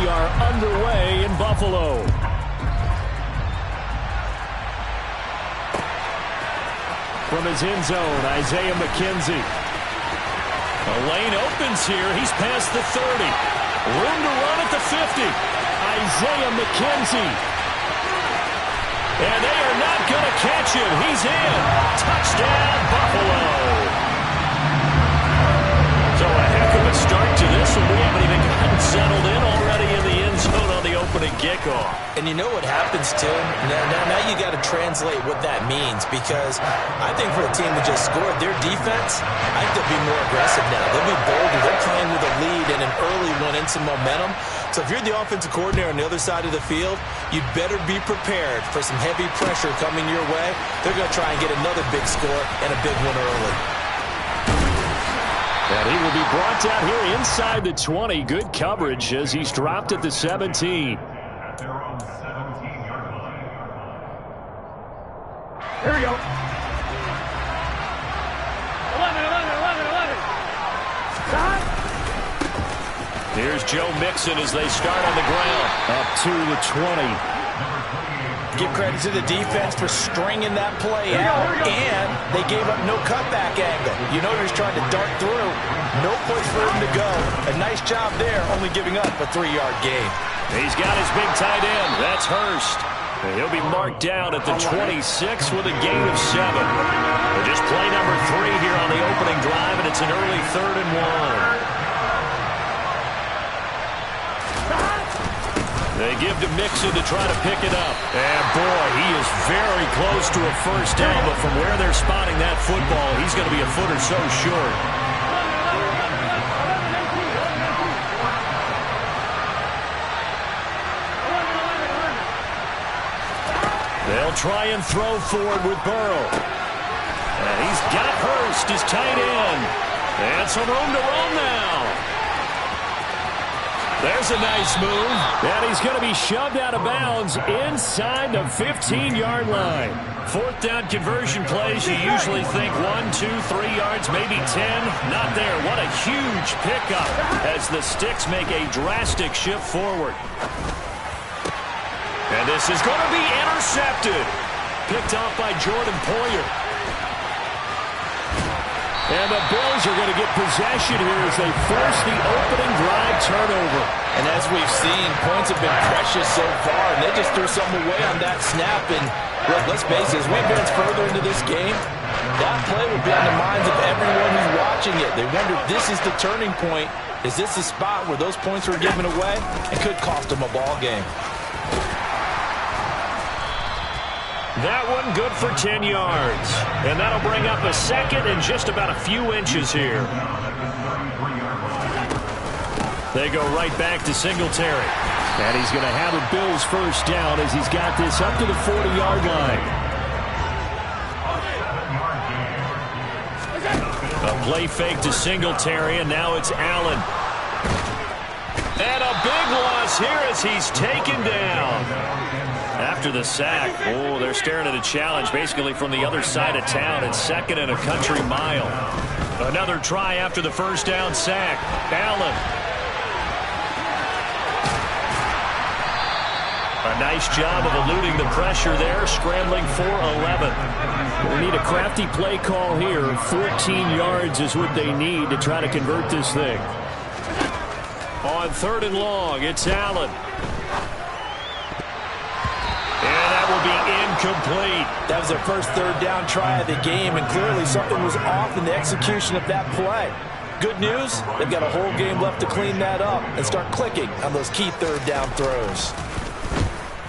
we are underway in Buffalo. From his end zone, Isaiah McKenzie. A lane opens here. He's past the 30. Room to run at the 50. Isaiah McKenzie. And they are not going to catch him. He's in. Touchdown, Buffalo. So a heck of a start to this one. We haven't even gotten settled in already in the end zone on the opening kickoff. And you know what happens, Tim? Now you got to translate what that means, because I think for a team that just scored, their defense, I think they'll be more aggressive now. They'll be bolder. They're playing with a lead and an early one and some momentum. So if you're the offensive coordinator on the other side of the field, you'd better be prepared for some heavy pressure coming your way. They're going to try and get another big score and a big one early. And he will be brought down here inside the 20. Good coverage as he's dropped at the 17. Here we go. 11. Stop. Here's Joe Mixon as they start on the ground. Up to the 20. Give credit to the defense for stringing that play out, and they gave up no cutback angle. You know he was trying to dart through. No place for him to go. A nice job there, only giving up a 3-yard gain. He's got his big tight end. That's Hurst. And he'll be marked down at the 26 with a gain of 7. And just play number 3 here on the opening drive, and it's an early 3rd and 1. They give to Mixon to try to pick it up. And, boy, he is very close to a first down, but from where they're spotting that football, he's going to be a foot or so short. They'll try and throw forward with Burrow. And he's got Hurst, his tight end. And some room to roam now. There's a nice move. And he's going to be shoved out of bounds inside the 15-yard line. 4th down conversion plays, you usually think 1, 2, 3 yards, maybe 10. Not there. What a huge pickup as the Sticks make a drastic shift forward. And this is going to be intercepted. Picked off by Jordan Poyer. And the Bills are going to get possession here as they force the opening drive turnover. And as we've seen, points have been precious so far, and they just threw something away on that snap. And look, let's face it, as we advance further into this game, that play will be on the minds of everyone who's watching it. They wonder if this is the turning point. Is this the spot where those points were given away? It could cost them a ball game. That one good for 10 yards. And that'll bring up a second and just about a few inches here. They go right back to Singletary. And he's going to have a Bills first down as he's got this up to the 40-yard line. A play fake to Singletary, and now it's Allen. And a big loss here as he's taken down. After the sack, oh, they're staring at a challenge basically from the other side of town. It's 2nd and a country mile. Another try after the first down sack. Allen. A nice job of eluding the pressure there, scrambling for 11. We need a crafty play call here. 14 yards is what they need to try to convert this thing. On 3rd and long, it's Allen. Will be incomplete. That was their first 3rd down try of the game, and clearly something was off in the execution of that play. Good news, they've got a whole game left to clean that up and start clicking on those key 3rd down throws.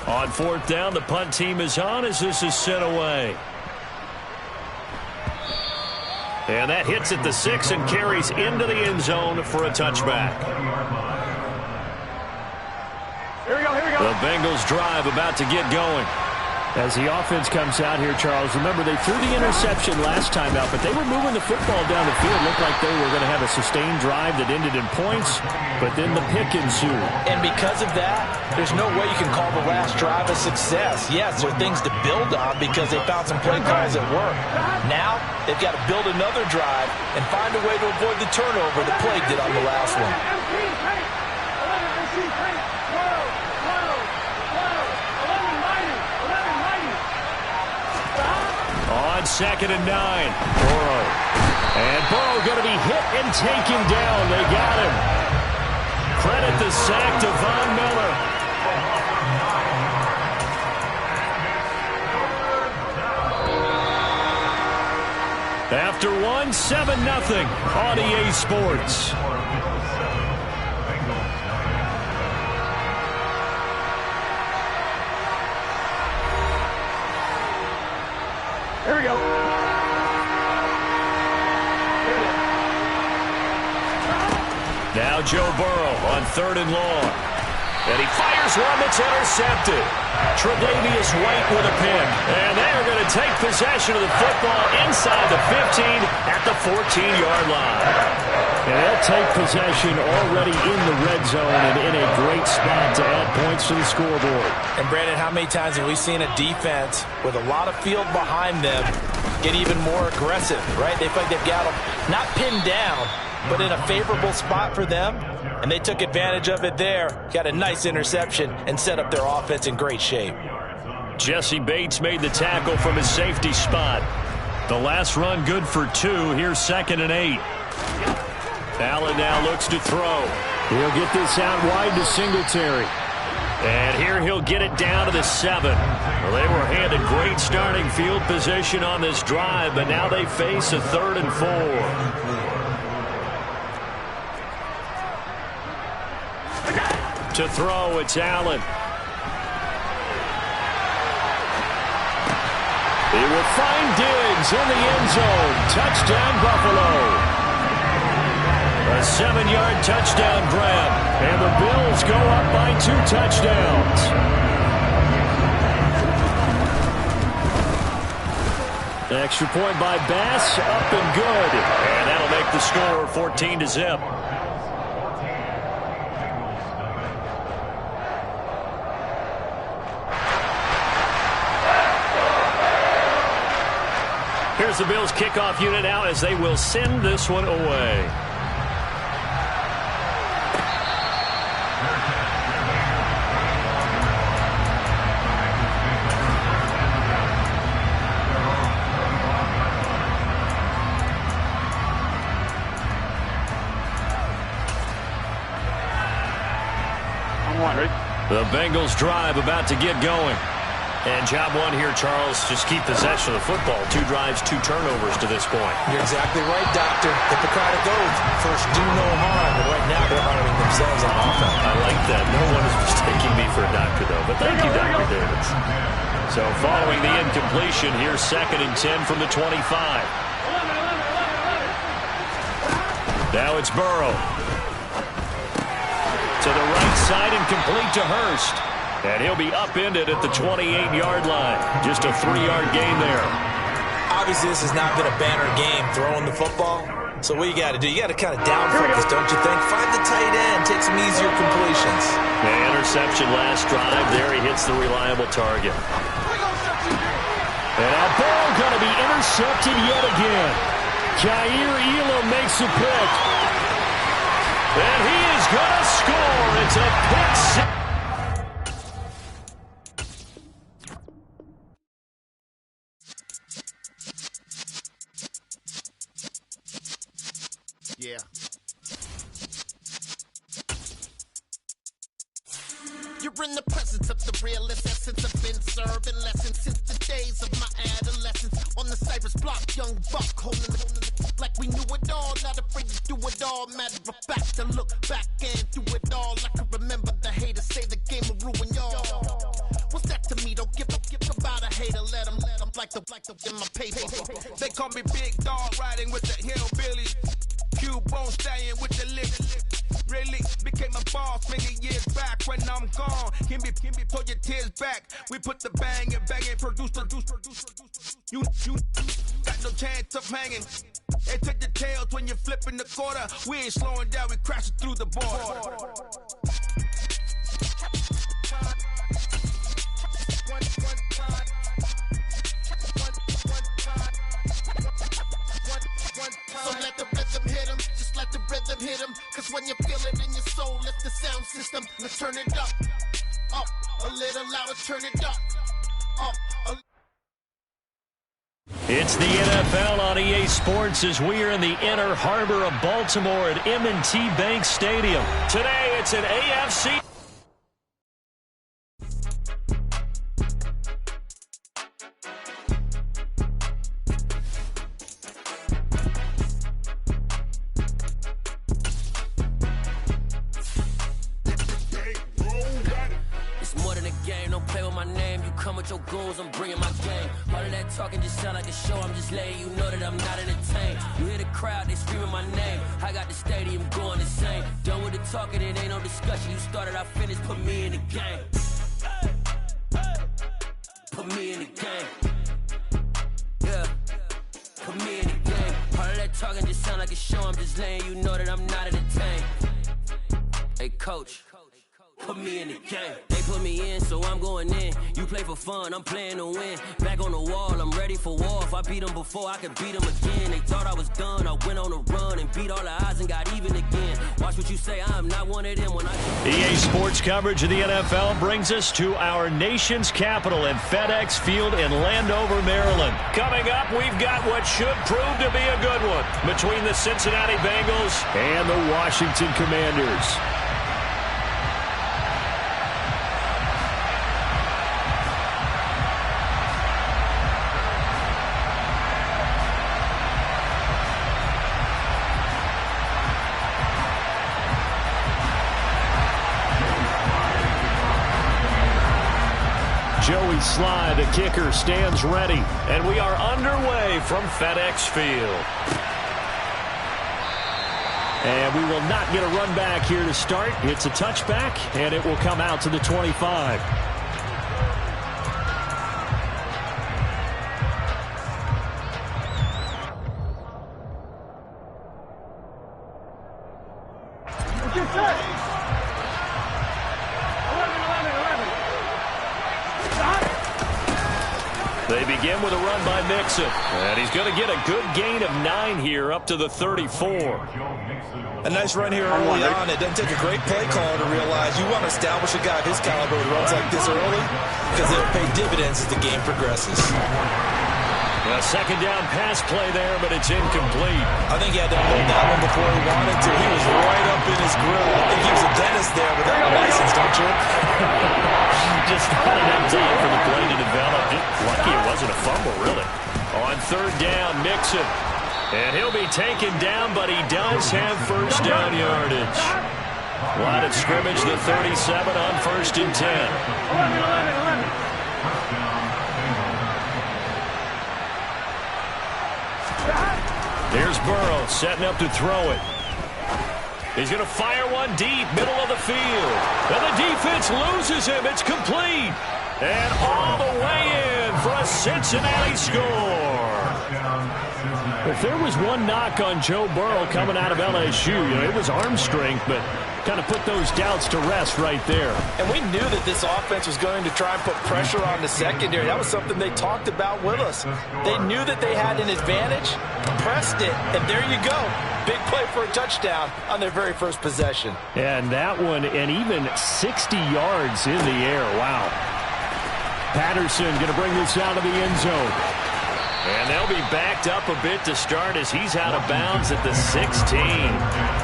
On 4th down, the punt team is on as this is sent away. And that hits at the 6 and carries into the end zone for a touchback. Here we go. The Bengals drive about to get going. As the offense comes out here, Charles, remember they threw the interception last time out, but they were moving the football down the field. Looked like they were going to have a sustained drive that ended in points, but then the pick ensued. And because of that, there's no way you can call the last drive a success. Yes, there are things to build on because they found some play calls that work. Now, they've got to build another drive and find a way to avoid the turnover that plagued it on the last one. On 2nd and 9, Burrow. And Burrow going to be hit and taken down. They got him. Credit the sack to Von Miller. After one, 7-0 on EA Sports. Here we go. Now Joe Burrow on 3rd and long. And he fires one that's intercepted. Tre'Davious White with a pick. And they are going to take possession of the football inside the 15 at the 14-yard line. And they'll take possession already in the red zone and in a great spot to add points to the scoreboard. And Brandon, how many times have we seen a defense with a lot of field behind them get even more aggressive, right? They feel like they've got them not pinned down, but in a favorable spot for them. And they took advantage of it there. Got a nice interception and set up their offense in great shape. Jesse Bates made the tackle from his safety spot. The last run good for 2. Here's 2nd and 8. Allen now looks to throw. He'll get this out wide to Singletary. And here he'll get it down to the 7. Well, they were handed great starting field position on this drive, but now they face a 3rd and 4. To throw, it's Allen. He will find Diggs in the end zone. Touchdown, Buffalo. A 7-yard touchdown grab. And the Bills go up by 2 touchdowns. Extra point by Bass, up and good. And that'll make the score 14-0. Here's the Bills kickoff unit now as they will send this one away. I'm wondering. The Bengals drive about to get going. And job one here, Charles, just keep possession of the football. 2 drives, 2 turnovers to this point. You're exactly right, Doctor. Hippocratic oath. First, do no harm. And right now, they're harming themselves on offense. I like that. No one is mistaking me for a doctor, though. But thank you, Dr. Davis. So following the incompletion, here's 2nd and 10 from the 25. Now it's Burrow. To the right side and complete to Hurst. And he'll be upended at the 28-yard line. Just a 3-yard gain there. Obviously, this has not been a banner game throwing the football. So what you got to do, you got to kind of down focus, don't you think? Find the tight end, take some easier completions. The interception last drive. There he hits the reliable target. And a ball going to be intercepted yet again. Jair Elam makes a pick. And he is going to score. It's a pick six. Yeah. You're in the presence of the realest essence. I've been serving lessons since the days of my adolescence. On the Cypress block, young buck holding it like we knew it all. Not afraid to do it all. Matter of fact, to look back and do it all. I can remember the haters say the game will ruin y'all. What's that to me? Don't give about a hater. Let them like the in my paper. They call me Big Dog, riding with the hillbillies. Cubone staying with the lick. Really became a boss many years back. When I'm gone, can be pull your tears back. We put the bang and produce. You got no chance of hanging. They took the tails when you're flipping the quarter. We ain't slowing down, we crashing through the board. So let the rhythm hit him, just let the rhythm hit him. Cause when you feel it in your soul, soul, lift the sound system. Let's turn it up. Up, a little louder, turn it up. Up, It's the NFL on EA Sports as we are in the inner harbor of Baltimore at M&T Bank Stadium. Today, it's an AFC. Your goals, I'm bringing my game. All of that talking just sound like a show. I'm just letting you know that I'm not entertained. You hear the crowd, they screaming my name. I got the stadium going insane. Done with the talking, it ain't no discussion. You started, I finished, put me in the game. Put me in the game. Yeah, put me in the game. All of that talking just sound like a show. I'm just letting you know that I'm not entertained. Hey, coach. Put me in the game. They put me in, so I'm going in. You play for fun, I'm playing to win. Back on the wall, I'm ready for war. If I beat them before, I could beat them again. They thought I was done, I went on a run and beat all the odds and got even again. Watch what you say, I'm not one of them when I... EA Sports coverage of the NFL brings us to our nation's capital at FedEx Field in Landover, Maryland. Coming up, we've got what should prove to be a good one between the Cincinnati Bengals and the Washington Commanders. Joey Sly, the kicker, stands ready, and we are underway from FedEx Field. And we will not get a run back here to start. It's a touchback, and it will come out to the 25. They begin with a run by Mixon, and he's going to get a good gain of 9 here up to the 34. A nice run here early on. It doesn't take a great play caller to realize you want to establish a guy of his caliber who runs like this early because it'll pay dividends as the game progresses. A second down pass play there, but it's incomplete. I think he had to hold that one before he wanted to. He was right up in his grill. I think he was a dentist there without a license, don't you? Just not enough time for the play to develop. Lucky it wasn't a fumble, really. On third down, Mixon. And he'll be taken down, but he does have first down yardage. Line of scrimmage, the 37 on 1st and 10. Here's Burrow setting up to throw it. He's going to fire one deep, middle of the field. And the defense loses him. It's complete. And all the way in for a Cincinnati score. If there was one knock on Joe Burrow coming out of LSU, it was arm strength, but kind of put those doubts to rest right there. And we knew that this offense was going to try and put pressure on the secondary. That was something they talked about with us. They knew that they had an advantage, pressed it, and there you go. Big play for a touchdown on their very first possession. And that one, and even 60 yards in the air. Wow. Patterson going to bring this out of the end zone. And they'll be backed up a bit to start as he's out of bounds at the 16.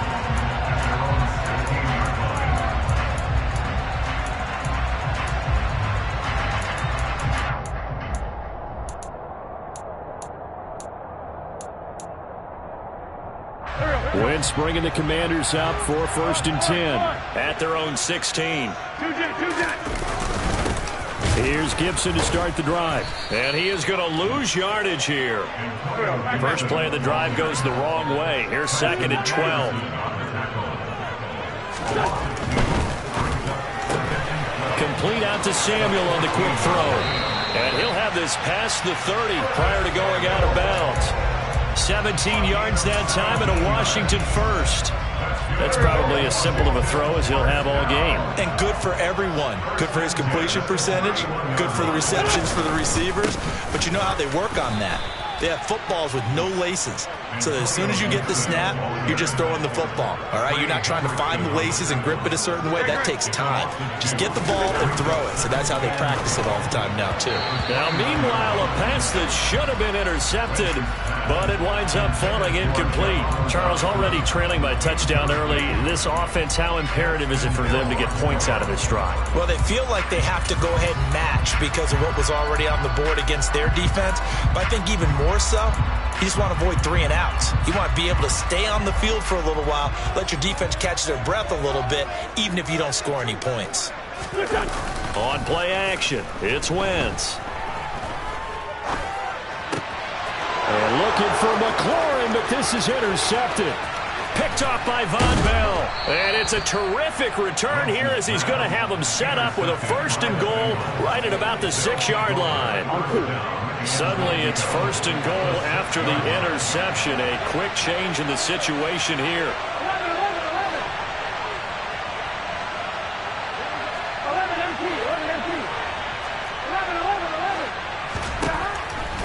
Wentz bringing the Commanders up for 1st and 10 at their own 16. Here's Gibson to start the drive. And he is going to lose yardage here. First play of the drive goes the wrong way. Here's 2nd and 12. Complete out to Samuel on the quick throw. And he'll have this past the 30 prior to going out of bounds. 17 yards that time and a Washington first. That's probably as simple of a throw as he'll have all game. And good for everyone. Good for his completion percentage. Good for the receptions for the receivers. But you know how they work on that. They have footballs with no laces. So as soon as you get the snap, you're just throwing the football. All right, you're not trying to find the laces and grip it a certain way. That takes time. Just get the ball and throw it. So that's how they practice it all the time now, too. Now, meanwhile, a pass that should have been intercepted, but it winds up falling incomplete. Charles, already trailing by touchdown early. This offense, how imperative is it for them to get points out of this drive? Well, they feel like they have to go ahead and match because of what was already on the board against their defense. But I think even more so, you just want to avoid 3 and outs. You want to be able to stay on the field for a little while, let your defense catch their breath a little bit, even if you don't score any points. On play action, it's Wentz. And looking for McLaurin, but this is intercepted. Picked off by Von Bell. And it's a terrific return here as he's going to have them set up with a 1st and goal right at about the 6-yard line. Suddenly it's 1st and goal after the interception. A quick change in the situation here.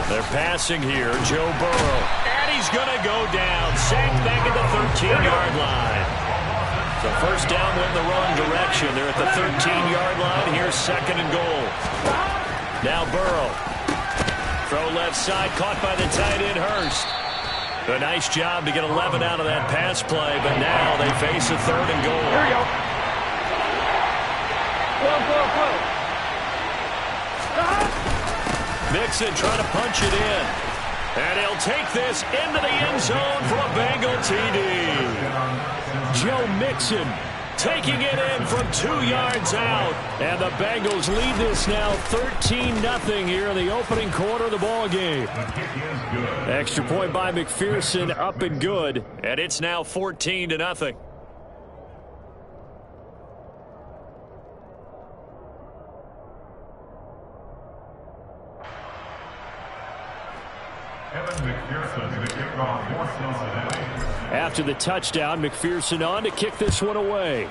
They're passing here. Joe Burrow. And he's going to go down. Sacked back at the 13-yard line. So first down went the wrong direction. They're at the 13-yard line. Here's 2nd and goal. Now Burrow. Throw left side. Caught by the tight end, Hurst. A nice job to get 11 out of that pass play. But now they face a 3rd and goal. Here we go. Go. Mixon trying to punch it in. And he'll take this into the end zone for a Bengal TD. Joe Mixon taking it in from 2 yards out. And the Bengals lead this now 13-0 here in the opening quarter of the ball game. Extra point by McPherson, up and good. And it's now 14-0. After the touchdown, McPherson on to kick this one away.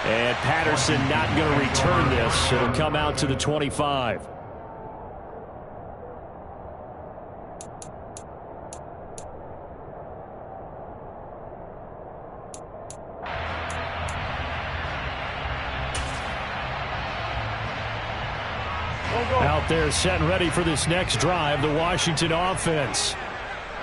And Patterson not going to return this. It'll come out to the 25. Out there set and ready for this next drive, the Washington offense.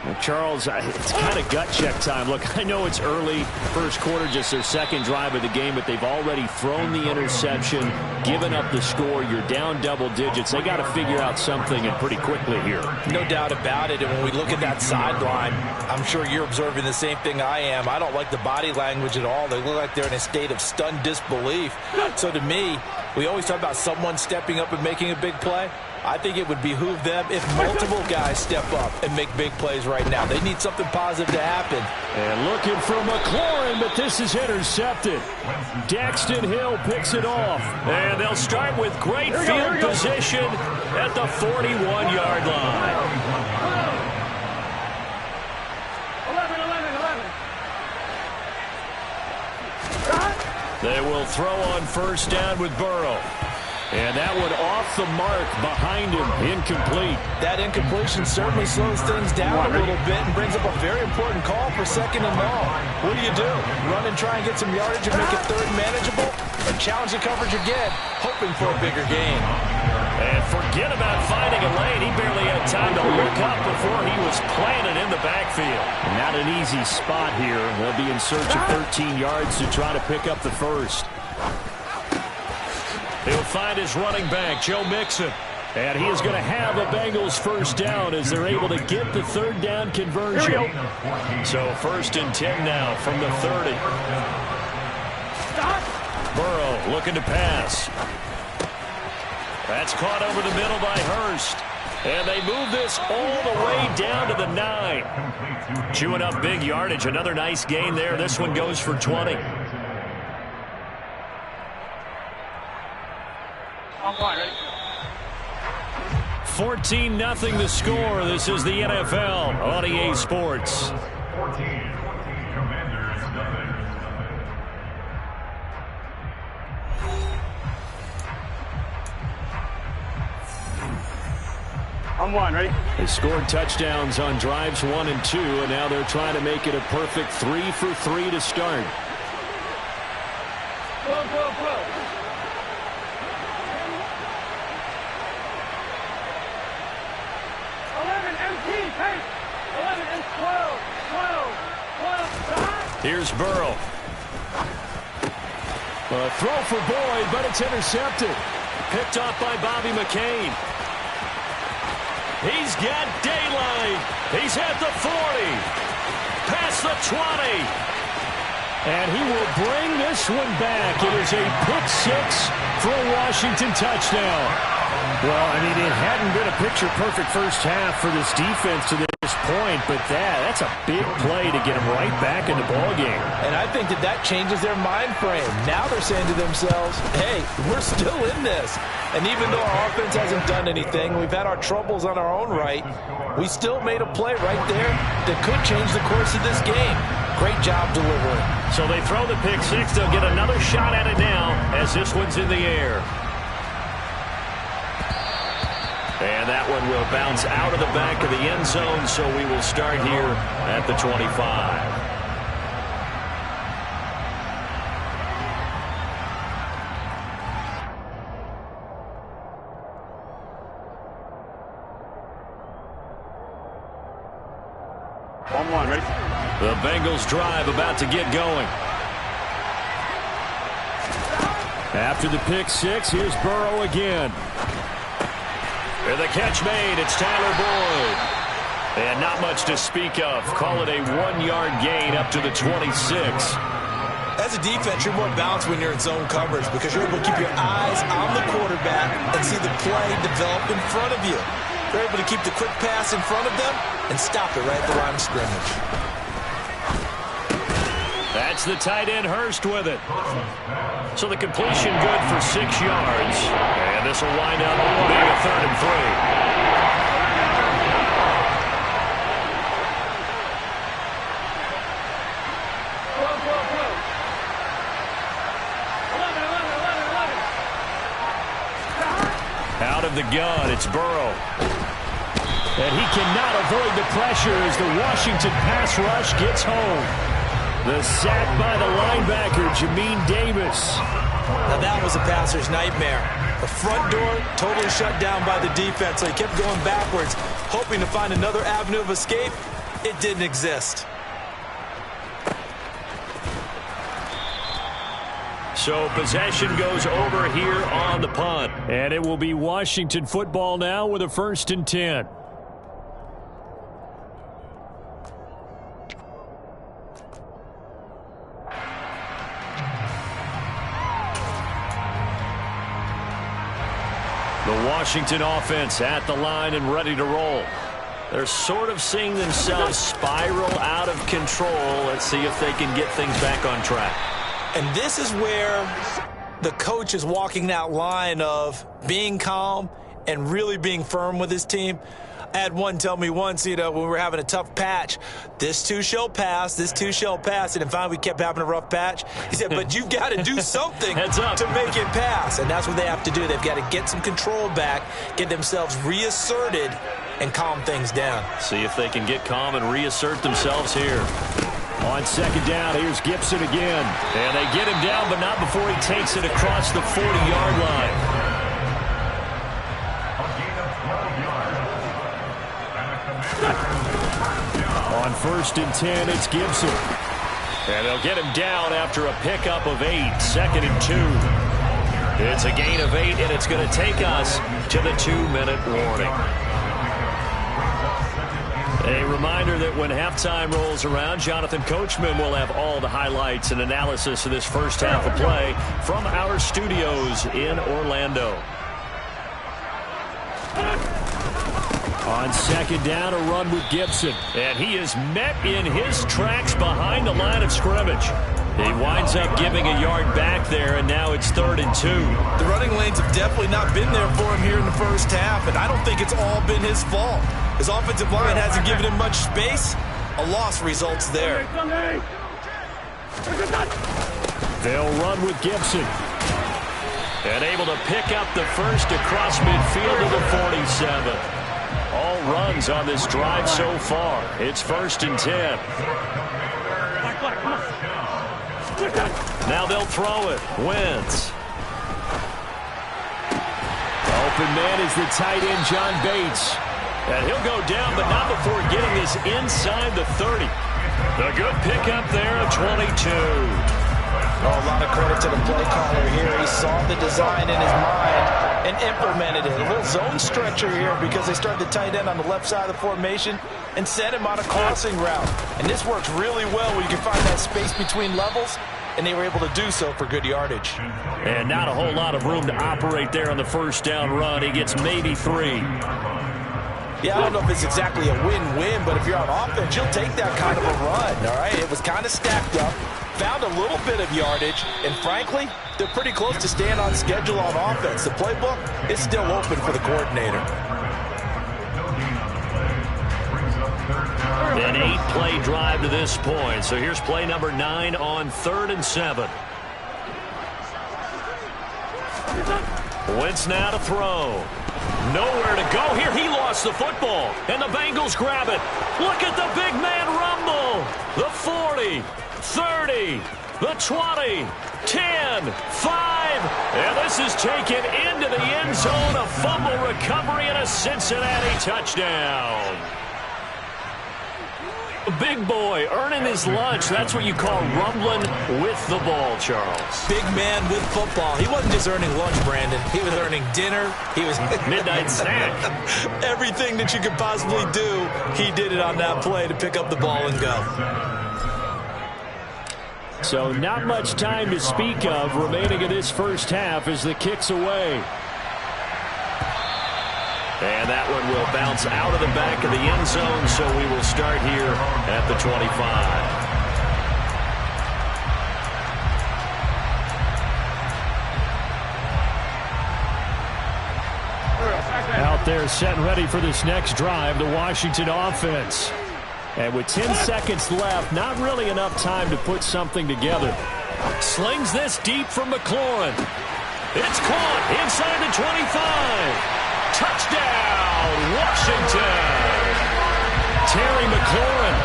Well, Charles, it's kind of gut check time. Look, I know it's early, 1st quarter, just their 2nd drive of the game, but they've already thrown the interception, given up the score. You're down double digits. They got to figure out something, and pretty quickly here. No doubt about it. And when we look at that sideline, I'm sure you're observing the same thing I am. I don't like the body language at all. They look like they're in a state of stunned disbelief. So to me, we always talk about someone stepping up and making a big play. I think it would behoove them if multiple guys step up and make big plays right now. They need something positive to happen. And looking for McLaurin, but this is intercepted. Daxton Hill picks it off. And they'll start with great field position at the 41-yard line. 11. They will throw on 1st down with Burrow. And that one off the mark behind him, incomplete. That incompletion certainly slows things down a little bit and brings up a very important call for 2nd and long. What do? Run and try and get some yardage and make it 3rd manageable? Or challenge the coverage again, hoping for a bigger gain? And forget about finding a lane. He barely had time to look up before he was planted in the backfield. Not an easy spot here. They'll be in search of 13 yards to try to pick up the 1st. He'll find his running back, Joe Mixon. And he is going to have a Bengals 1st down as they're able to get the 3rd down conversion. So 1st and 10 now from the 30. Burrow looking to pass. That's caught over the middle by Hurst. And they move this all the way down to the 9. Chewing up big yardage. Another nice gain there. This one goes for 20. 14-0 the score. This is the NFL on EA Sports. 14, Commanders, nothing. On one, ready? They scored touchdowns on drives 1 and 2, and now they're trying to make it a perfect 3 for 3 to start. Go. 11 MT, pace. 11 and 12. Here's Burrow. A throw for Boyd, but it's intercepted. Picked off by Bobby McCain. He's got daylight. He's at the 40. Past the 20. And he will bring this one back. It is a pick six for a Washington touchdown. Well, I mean, it hadn't been a picture-perfect first half for this defense to this point, but that's a big play to get them right back in the ballgame. And I think that changes their mind frame. Now they're saying to themselves, hey, we're still in this. And even though our offense hasn't done anything, we've had our troubles on our own right, we still made a play right there that could change the course of this game. Great job delivering. So they throw the pick six. They'll get another shot at it now as this one's in the air. And that one will bounce out of the back of the end zone, so we will start here at the 25. On one, ready? The Bengals drive about to get going. After the pick six, here's Burrow again. And the catch made. It's Tyler Boyd. And not much to speak of. Call it a 1-yard gain up to the 26. As a defense, you're more balanced when you're in zone coverage because you're able to keep your eyes on the quarterback and see the play develop in front of you. You're able to keep the quick pass in front of them and stop it right at the line of scrimmage. That's the tight end Hurst with it. So the completion good for 6 yards. And this will wind up being a 3rd and 3. Out of the gun, it's Burrow. And he cannot avoid the pressure as the Washington pass rush gets home. The sack by the linebacker, Jamin Davis. Now that was a passer's nightmare. The front door totally shut down by the defense, so he kept going backwards, hoping to find another avenue of escape. It didn't exist. So possession goes over here on the punt. And it will be Washington football now with a 1st and 10. The Washington offense at the line and ready to roll. They're sort of seeing themselves spiral out of control. Let's see if they can get things back on track. And this is where the coach is walking that line of being calm and really being firm with his team. I had one tell me once, when we were having a tough patch, this too shall pass, this too shall pass. And finally, we kept having a rough patch. He said, but you've got to do something to make it pass. And that's what they have to do. They've got to get some control back, get themselves reasserted, and calm things down. See if they can get calm and reassert themselves here. On 2nd down, here's Gibson again. And they get him down, but not before he takes it across the 40-yard line. On 1st and 10, it's Gibson. And they'll get him down after a pickup of 8, 2nd and 2. It's a gain of 8, and it's going to take us to the 2-minute warning. A reminder that when halftime rolls around, Jonathan Coachman will have all the highlights and analysis of this first half of play from our studios in Orlando. On 2nd down, a run with Gibson. And he is met in his tracks behind the line of scrimmage. He winds up giving a yard back there, and now it's 3rd and 2. The running lanes have definitely not been there for him here in the first half, and I don't think it's all been his fault. His offensive line hasn't given him much space. A loss results there. They'll run with Gibson. And able to pick up the first across midfield to the 47. all runs on this drive so far. It's 1st and 10. Now they'll throw it. Wentz. Open man is the tight end, John Bates. And he'll go down, but not before getting this inside the 30. A good pickup there of 22. Oh, a lot of credit to the play caller here. He saw the design in his mind and implemented it. A little zone stretcher here because they started the tight end on the left side of the formation and sent him on a crossing route. And this works really well when you can find that space between levels, and they were able to do so for good yardage. And not a whole lot of room to operate there on the first down run. He gets maybe 3. Yeah, I don't know if it's exactly a win-win, but if you're on offense, you'll take that kind of a run, all right? It was kind of stacked up, found a little bit of yardage, and frankly, they're pretty close to staying on schedule on offense. The playbook is still open for the coordinator. An 8-play drive to this point. So here's play number 9 on 3rd and 7. Wentz now to throw. Nowhere to go here. He lost the football, and the Bengals grab it. Look at the big man rumble. The 40, 30, the 20, 10, 5. And this is taken into the end zone. A fumble recovery and a Cincinnati touchdown. A big boy earning his lunch. That's what you call rumbling with the ball, Charles. Big man with football. He wasn't just earning lunch, Brandon. He was earning dinner. He was midnight snack. Everything that you could possibly do, he did it on that play to pick up the ball and go. So not much time to speak of remaining in this first half as the kick's away. And that one will bounce out of the back of the end zone, so we will start here at the 25. Out there set and ready for this next drive, the Washington offense. And with 10 seconds left, not really enough time to put something together. Slings this deep from McLaurin. It's caught inside the 25. Touchdown, Washington! Terry McLaurin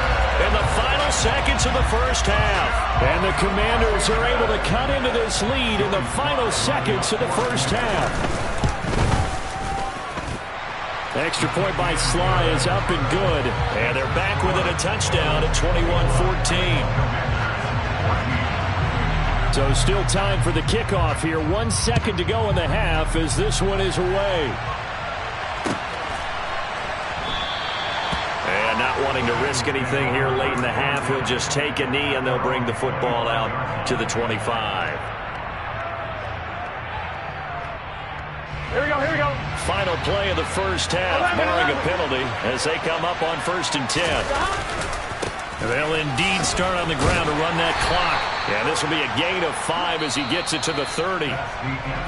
in the final seconds of the first half. And the Commanders are able to cut into this lead in the final seconds of the first half. Extra point by Sly is up and good. And they're back within a touchdown at 21-14. So still time for the kickoff here. 1 second to go in the half as this one is away. And not wanting to risk anything here late in the half, he'll just take a knee and they'll bring the football out to the 25. Here we go, here we go. Final play of the first half, barring a penalty as they come up on 1st and 10. They'll indeed start on the ground to run that clock. And this will be a gain of 5 as he gets it to the 30.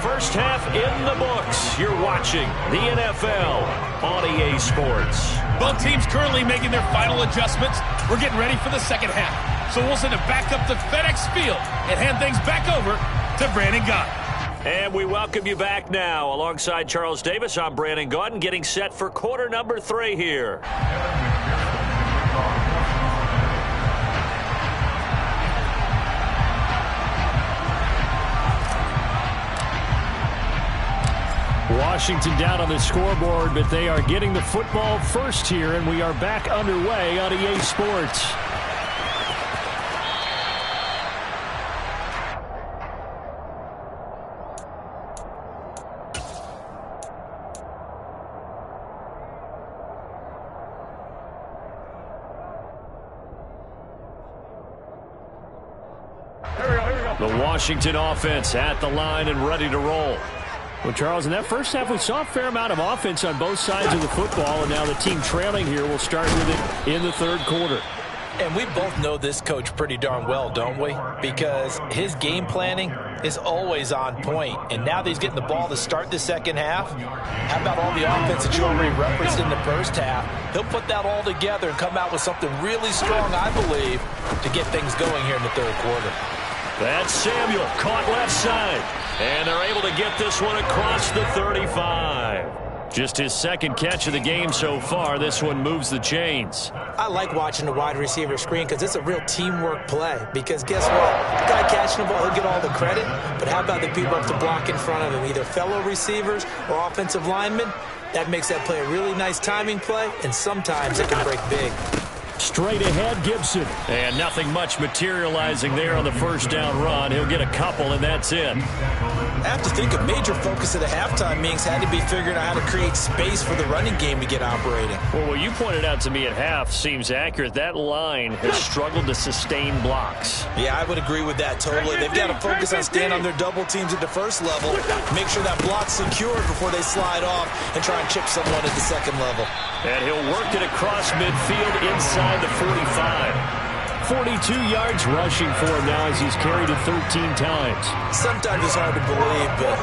First half in the books. You're watching the NFL on EA Sports. Both teams currently making their final adjustments. We're getting ready for the second half. So we'll send it back up to FedEx Field and hand things back over to Brandon Gott. And we welcome you back now. Alongside Charles Davis, I'm Brandon Gott, getting set for quarter number 3 here. Washington down on the scoreboard, but they are getting the football first here, and we are back underway on EA Sports. The Washington offense at the line and ready to roll. Well, Charles, in that first half, we saw a fair amount of offense on both sides of the football, and now the team trailing here will start with it in the third quarter. And we both know this coach pretty darn well, don't we? Because his game planning is always on point. And now that he's getting the ball to start the second half, how about all the offense that you already referenced in the first half? He'll put that all together and come out with something really strong, I believe, to get things going here in the third quarter. That's Samuel, caught left side. And they're able to get this one across the 35. Just his second catch of the game so far. This one moves the chains. I like watching the wide receiver screen because it's a real teamwork play. Because guess what? The guy catching the ball, he'll get all the credit. But how about the people up to block in front of him, either fellow receivers or offensive linemen? That makes that play a really nice timing play, and sometimes it can break big. Straight ahead, Gibson. And nothing much materializing there on the first down run. He'll get a couple, and that's it. I have to think a major focus of the halftime meetings had to be figuring out how to create space for the running game to get operating. Well, what you pointed out to me at half seems accurate. That line has struggled to sustain blocks. Yeah, I would agree with that totally. They've got to focus on staying on their double teams at the first level, make sure that block's secured before they slide off and try and chip someone at the second level. And he'll work it across midfield inside the 45. 42 yards rushing for him now as he's carried it 13 times. Sometimes it's hard to believe, but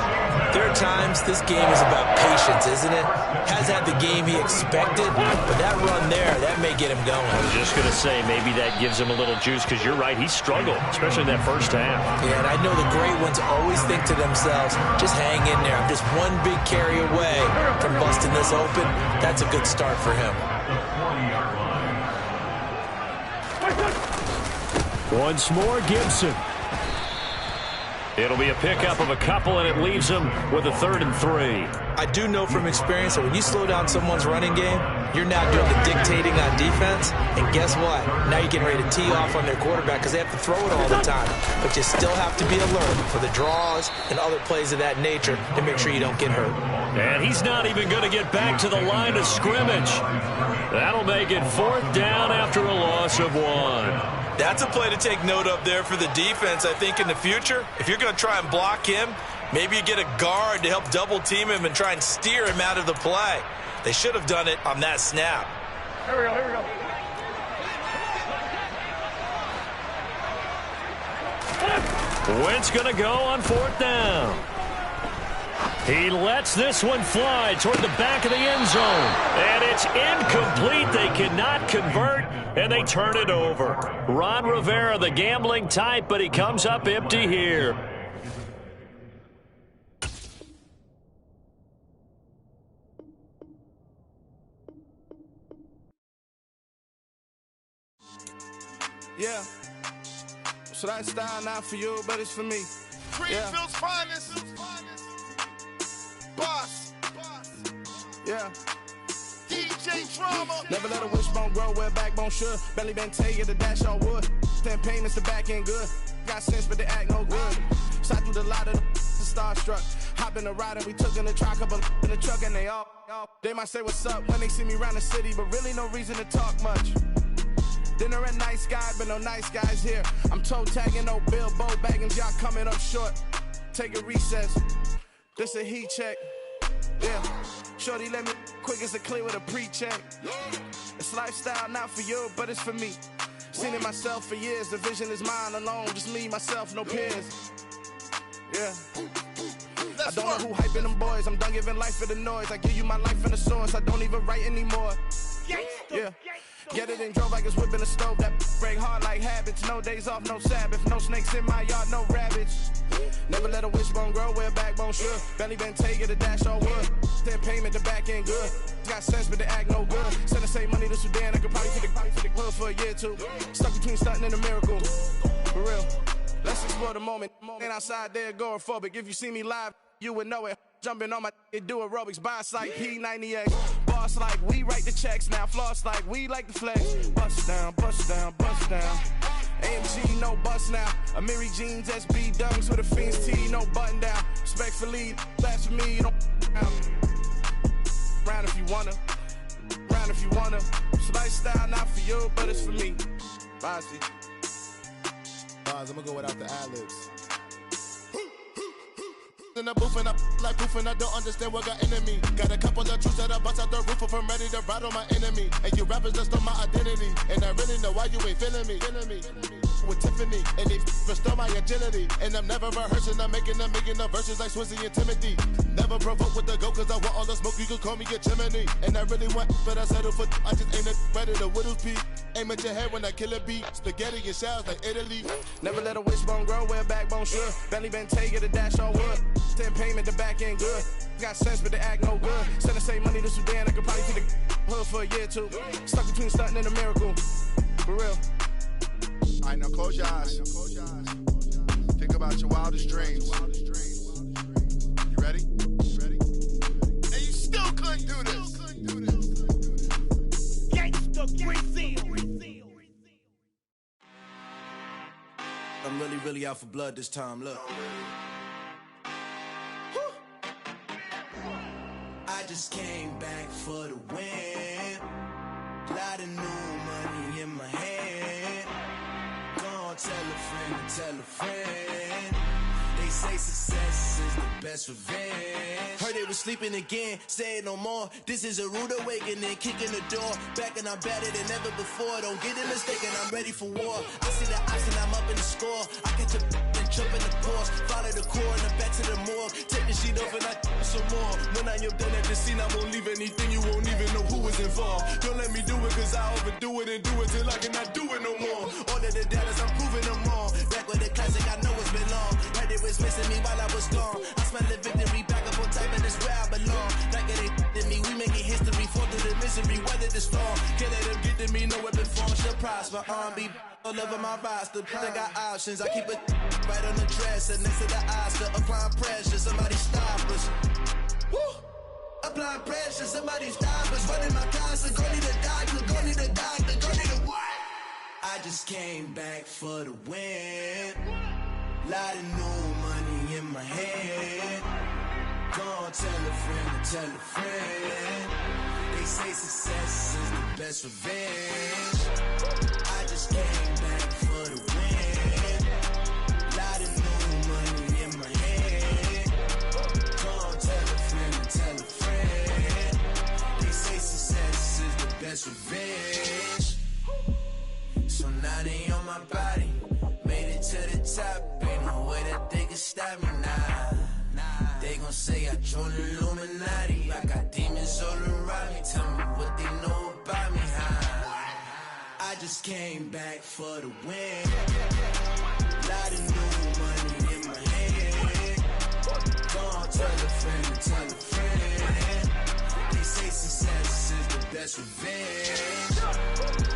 there are times this game is about patience, isn't it? Has had the game he expected, but that run there, that may get him going. I was just going to say, maybe that gives him a little juice because you're right, he struggled, especially in that first half. Yeah, and I know the great ones always think to themselves, just hang in there. I'm just one big carry away from busting this open. That's a good start for him. Once more, Gibson. It'll be a pickup of a couple, and it leaves him with a 3rd and 3. I do know from experience that when you slow down someone's running game, you're now doing the dictating on defense. And guess what? Now you're getting ready to tee off on their quarterback because they have to throw it all the time. But you still have to be alert for the draws and other plays of that nature to make sure you don't get hurt. And he's not even going to get back to the line of scrimmage. That'll make it 4th down after a loss of 1. That's a play to take note of there for the defense, I think, in the future. If you're going to try and block him, maybe you get a guard to help double team him and try and steer him out of the play. They should have done it on that snap. Here we go, here we go. Wentz going to go on 4th down. He lets this one fly toward the back of the end zone. And it's incomplete. They cannot convert, and they turn it over. Ron Rivera, the gambling type, but he comes up empty here. Yeah. So that style not for you, but it's for me. Greenfield's finest. Boss. Yeah. DJ Drama. Never let a wishbone grow where backbone should. Belly been taking the dash on wood. Stand payments, the back end good. Got sense, but they act no good. Shot through the lot of the starstruck. Hop in the ride and we took in the truck, couple in the truck, and they all. They might say what's up when they see me around the city, but really no reason to talk much. Dinner at nice guy, but no nice guys here. I'm toe tagging, no Bilbo Baggins, y'all coming up short. Take a recess. This a heat check. Yeah. Shorty let me quick as a clear with a pre-check. It's lifestyle not for you, but it's for me. Seen it myself for years. The vision is mine alone. Just me, myself, no peers. Yeah. I don't know who hyping them boys. I'm done giving life for the noise. I give you my life in the source. I don't even write anymore. Yeah. Get it and drove like it's whipping a stove. That break hard like habits. No days off, no Sabbath. No snakes in my yard, no rabbits. Never let a wishbone grow where backbone should. Belly been taking the dash on wood. Then payment, the back end good. Got sense, but they act no good. Send the same money to Sudan. I could probably take the hood for a year or two. Stuck between stunting and a miracle. For real. Let's explore the moment. Ain't outside there agoraphobic. If you see me live, you would know it. Jumping on my do aerobics. Boss like P90X. Boss like we write the checks now. Floss like we like the flex. Bust down, bust down, bust down. AMG, no bust now. Amiri jeans, SB dunks with a Fiends T, no button down. Respectfully, that's for me, you don't round if you wanna. Round if you wanna. It's lifestyle not for you, but it's for me. Bossy. I'm gonna go without the ad-libs. In the booth and I like proof and I don't understand what got into me. Got a couple of truths that I bust out the roof if I'm ready to ride on my enemy. And you rappers just on my identity. And I really know why you ain't feeling me. with Tiffany, and they restore my agility. And I'm never rehearsing, I'm making the verses like Swizzy and Timothy. Never provoke with the go, cause I want all the smoke, you can call me a chimney. And I really want, but I settle for, I just ain't ready to Whittles Peak. Aim at your head when I kill a beat, spaghetti and shells like Italy. Never let a wishbone grow where a backbone should. Belly been take a dash on wood. 10 payment, the back end good. Got sense, but the act no good. Send the same money to Sudan, I could probably see the hood for a year or two. Stuck between stunting and a miracle. For real. All right, now close your eyes. Think about your wildest dreams. You ready? And you still couldn't do this. Gangsta Brazil. I'm really out for blood this time, look. I just came back for the win. Lot of new money in my hand. Gonna tell a friend. They say success is the best revenge. Heard they was sleeping again, say it no more. This is a rude awakening, kicking the door. Back and I'm better than ever before. Don't get it mistaken, I'm ready for war. I see the option, I'm up in the score. I catch a and jump in the course. Follow the core and then back to the morgue. Take the sheet off and I some more. When I am done at the scene, I won't leave anything. You won't even know who was involved. Don't let me do it, cause I overdo it and do it till I cannot do it no more. All of the doubters, I'm proving them wrong. Back with the classic, I know it's been long. Heard it was missing me while I was gone. I smell the victory, back up on time, and that's where I belong. Like it ain't to me, we making history. Fall through the misery, weather the storm. Can't let them get to me, no weapon form should prosper. R&B all over my roster, I got options. I keep it right on the dresser, next to the Oscar. Applying pressure, somebody stop us. Woo! Applying pressure, somebody stop us. Running my concert, go need a doctor, go need a doctor, go need a what? I just came back for the win. Lot of new money in my hand. Gonna tell a friend. They say success is the best revenge. I just came back for the win. Lot of new money in my hand. Gonna tell a friend. They say success is the best revenge. So now they on my body. Made it to the top. Ain't no way that they can stop me now. They gon' say I joined the Illuminati. I got demons all around me. Tell me what they know about me, huh? I just came back for the win. Lot of new money in my hand. Gonna tell a friend. They say success is the best revenge.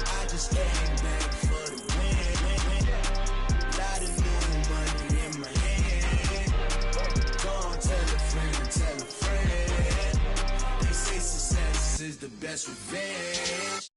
I just came back for the win. Lot of new money in my hand. Gonna tell a friend. They say success is the best revenge.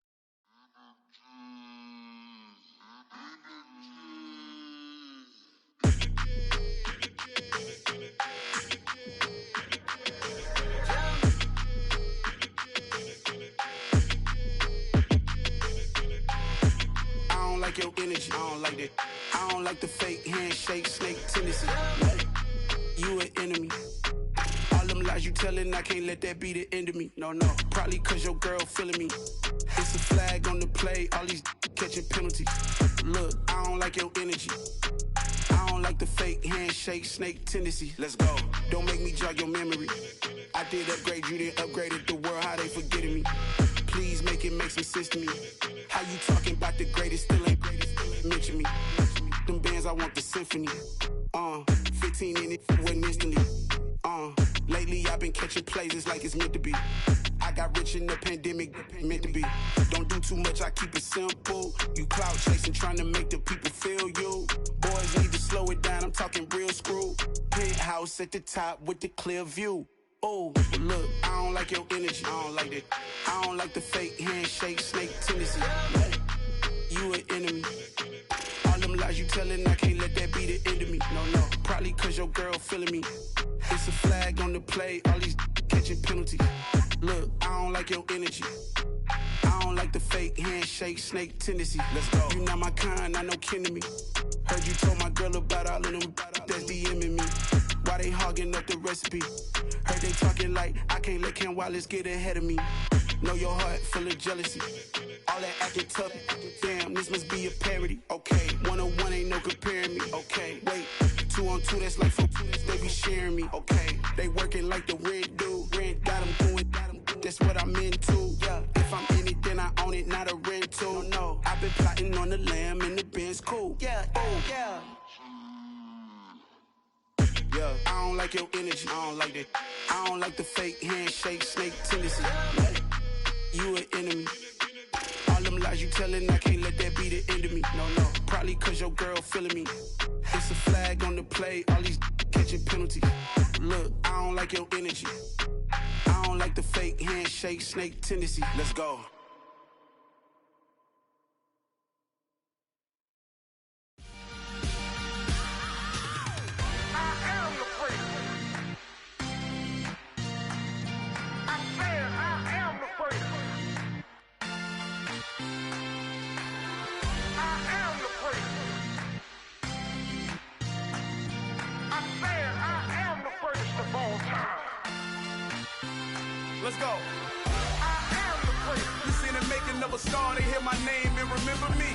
I don't like your energy, I don't like that. I don't like the fake handshake, snake tendency. You an enemy. All them lies you telling, I can't let that be the end of me. No, probably cause your girl feeling me. It's a flag on the play, all these catching penalties. Look, I don't like your energy. I don't like the fake handshake, snake tendency. Let's go. Don't make me jog your memory. I did upgrade you, then upgraded the world, how they forgetting me. Please make it make some sense to me. How you talking about the greatest, still ain't mention me. Them bands, I want the symphony. 15 in it, wasn't instantly. Lately I've been catching plays, it's like it's meant to be. I got rich in the pandemic, meant to be. Don't do too much, I keep it simple. You clout chasing, trying to make the people feel you. Boys need to slow it down, I'm talking real screw. Penthouse at the top with the clear view. Oh, look, I don't like your energy, I don't like that. I don't like the fake handshake, snake tendency. You an enemy. All them lies you telling, I can't let that be the end of me. No, probably cause your girl feeling me. It's a flag on the play, all these catching penalties. Look, I don't like your energy. I don't like the fake handshake, snake tendency. Let's go. You not my kind, I know kin to me. Heard you told my girl about all of them that's DMing me. Why they hogging up the recipe? Heard they talking like I can't let Ken Wallace get ahead of me. Know your heart full of jealousy. All that acting tough, damn this must be a parody. Okay, 101 ain't no comparing me. Okay, wait, 2 on 2, that's like 4 they be sharing me. Okay, they working like the rent do. Rent got them going, that's what I'm into. Yeah, if I'm in it, then I own it, not a rental. No, I've been plotting on the lamb and the Benz cool. Yeah, oh, yeah. Yeah, I don't like your energy, I don't like that. I don't like the fake handshake, snake tendency. You an enemy. All them lies you telling, I can't let that be the end of me. No, probably cause your girl feeling me. It's a flag on the play, all these catching penalties. Look, I don't like your energy. I don't like the fake handshake, snake tendency. Let's go. Let's go. You seen the making of a star, they hear my name and remember me.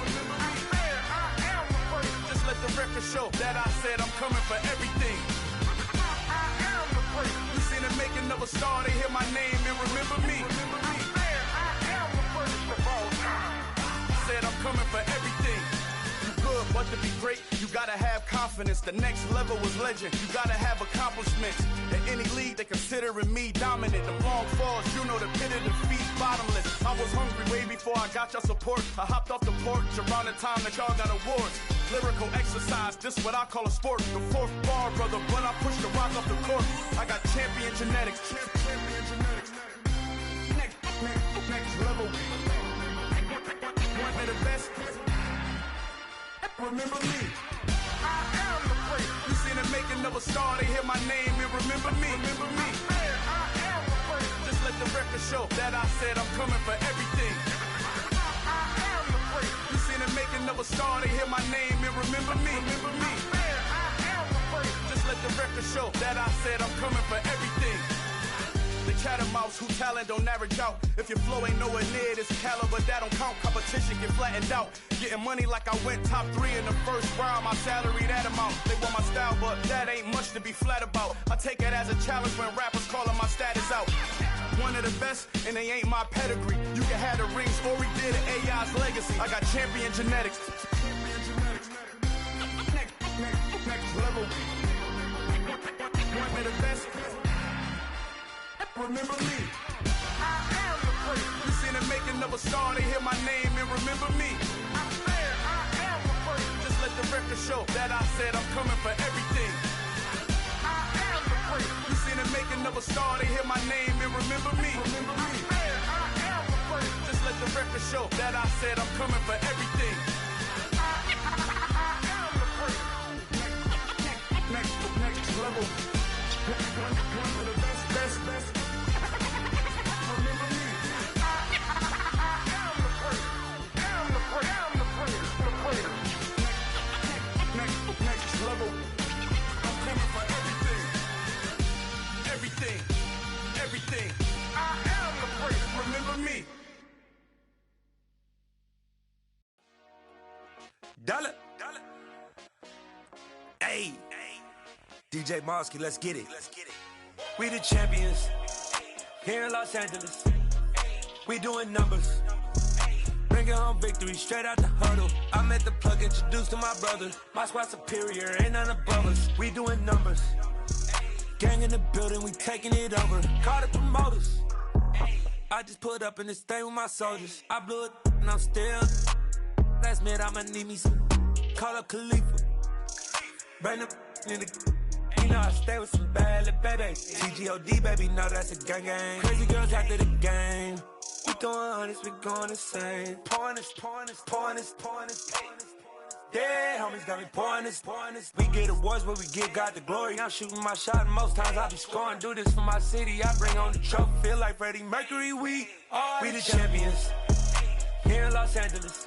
Just let the record show that I said I'm coming for everything. You seen the making of a star, they hear my name and remember me. Said I'm coming for everything. Good, but to be great, you gotta have confidence. The next level was legend. You gotta have accomplishments. In any league, they considering me dominant. The long falls, you know the pit of defeat, bottomless. I was hungry way before I got your support. I hopped off the porch around the time that y'all got awards. Lyrical exercise, this what I call a sport. The fourth bar, brother, when I push the rock off the court. I got champion genetics. Champion genetics. Next level. One of the best. Remember me. I am the great. You seen the making of a star, they hear my name and remember me. Remember me. I am the great. Just let the record show that I said I'm coming for everything. I am the great. You seen the making of a star, they hear my name and remember me. Remember me. I am the great. Just let the record show that I said I'm coming for everything. The chattermouths who talent don't average out. If your flow ain't nowhere near this caliber, that don't count. Competition get flattened out. Getting money like I went top 3 in the first round. My salary that amount. They want my style, but that ain't much to be flat about. I take it as a challenge when rappers calling my status out. One of the best, and they ain't my pedigree. You can have the rings, or we did AI's legacy. I got champion genetics. Next level. One of the best. Remember me. I am the great. You seen the making of a star, they hear my name and remember me. I am the great. Just let the record show that I said I'm coming for everything. I am the great. You seen the making of a star, they hear my name and remember me. Remember me. I am the great. Just let the record show that I said I'm coming for everything. I am the great. Next level. One of the best. Level. I'm coming for everything. I am the great. Remember me. Dollar. Hey. DJ Mosky, let's get it. We the champions here in Los Angeles. We doing numbers. Bringing home victory straight out the huddle. I'm at the plug, introduced to my brother. My squad superior, ain't none above us. We doing numbers. Gang in the building, we taking it over. Call the promoters. I just put up in this thing with my soldiers. I blew it and I'm still. Last minute I'ma need me some. Call up Khalifa. Bring them in the. You know I stay with some bad little babies. TGOD baby, know that's a gang gang. Crazy girls after the game. We going honest, we going insane. Pouring this. Dead homies got me pouring this. We get awards, but we give God the glory. I'm shooting my shot, and most times I be scoring. Do this for my city, I bring on the trophy. Feel like Freddie Mercury, we the champions here in Los Angeles.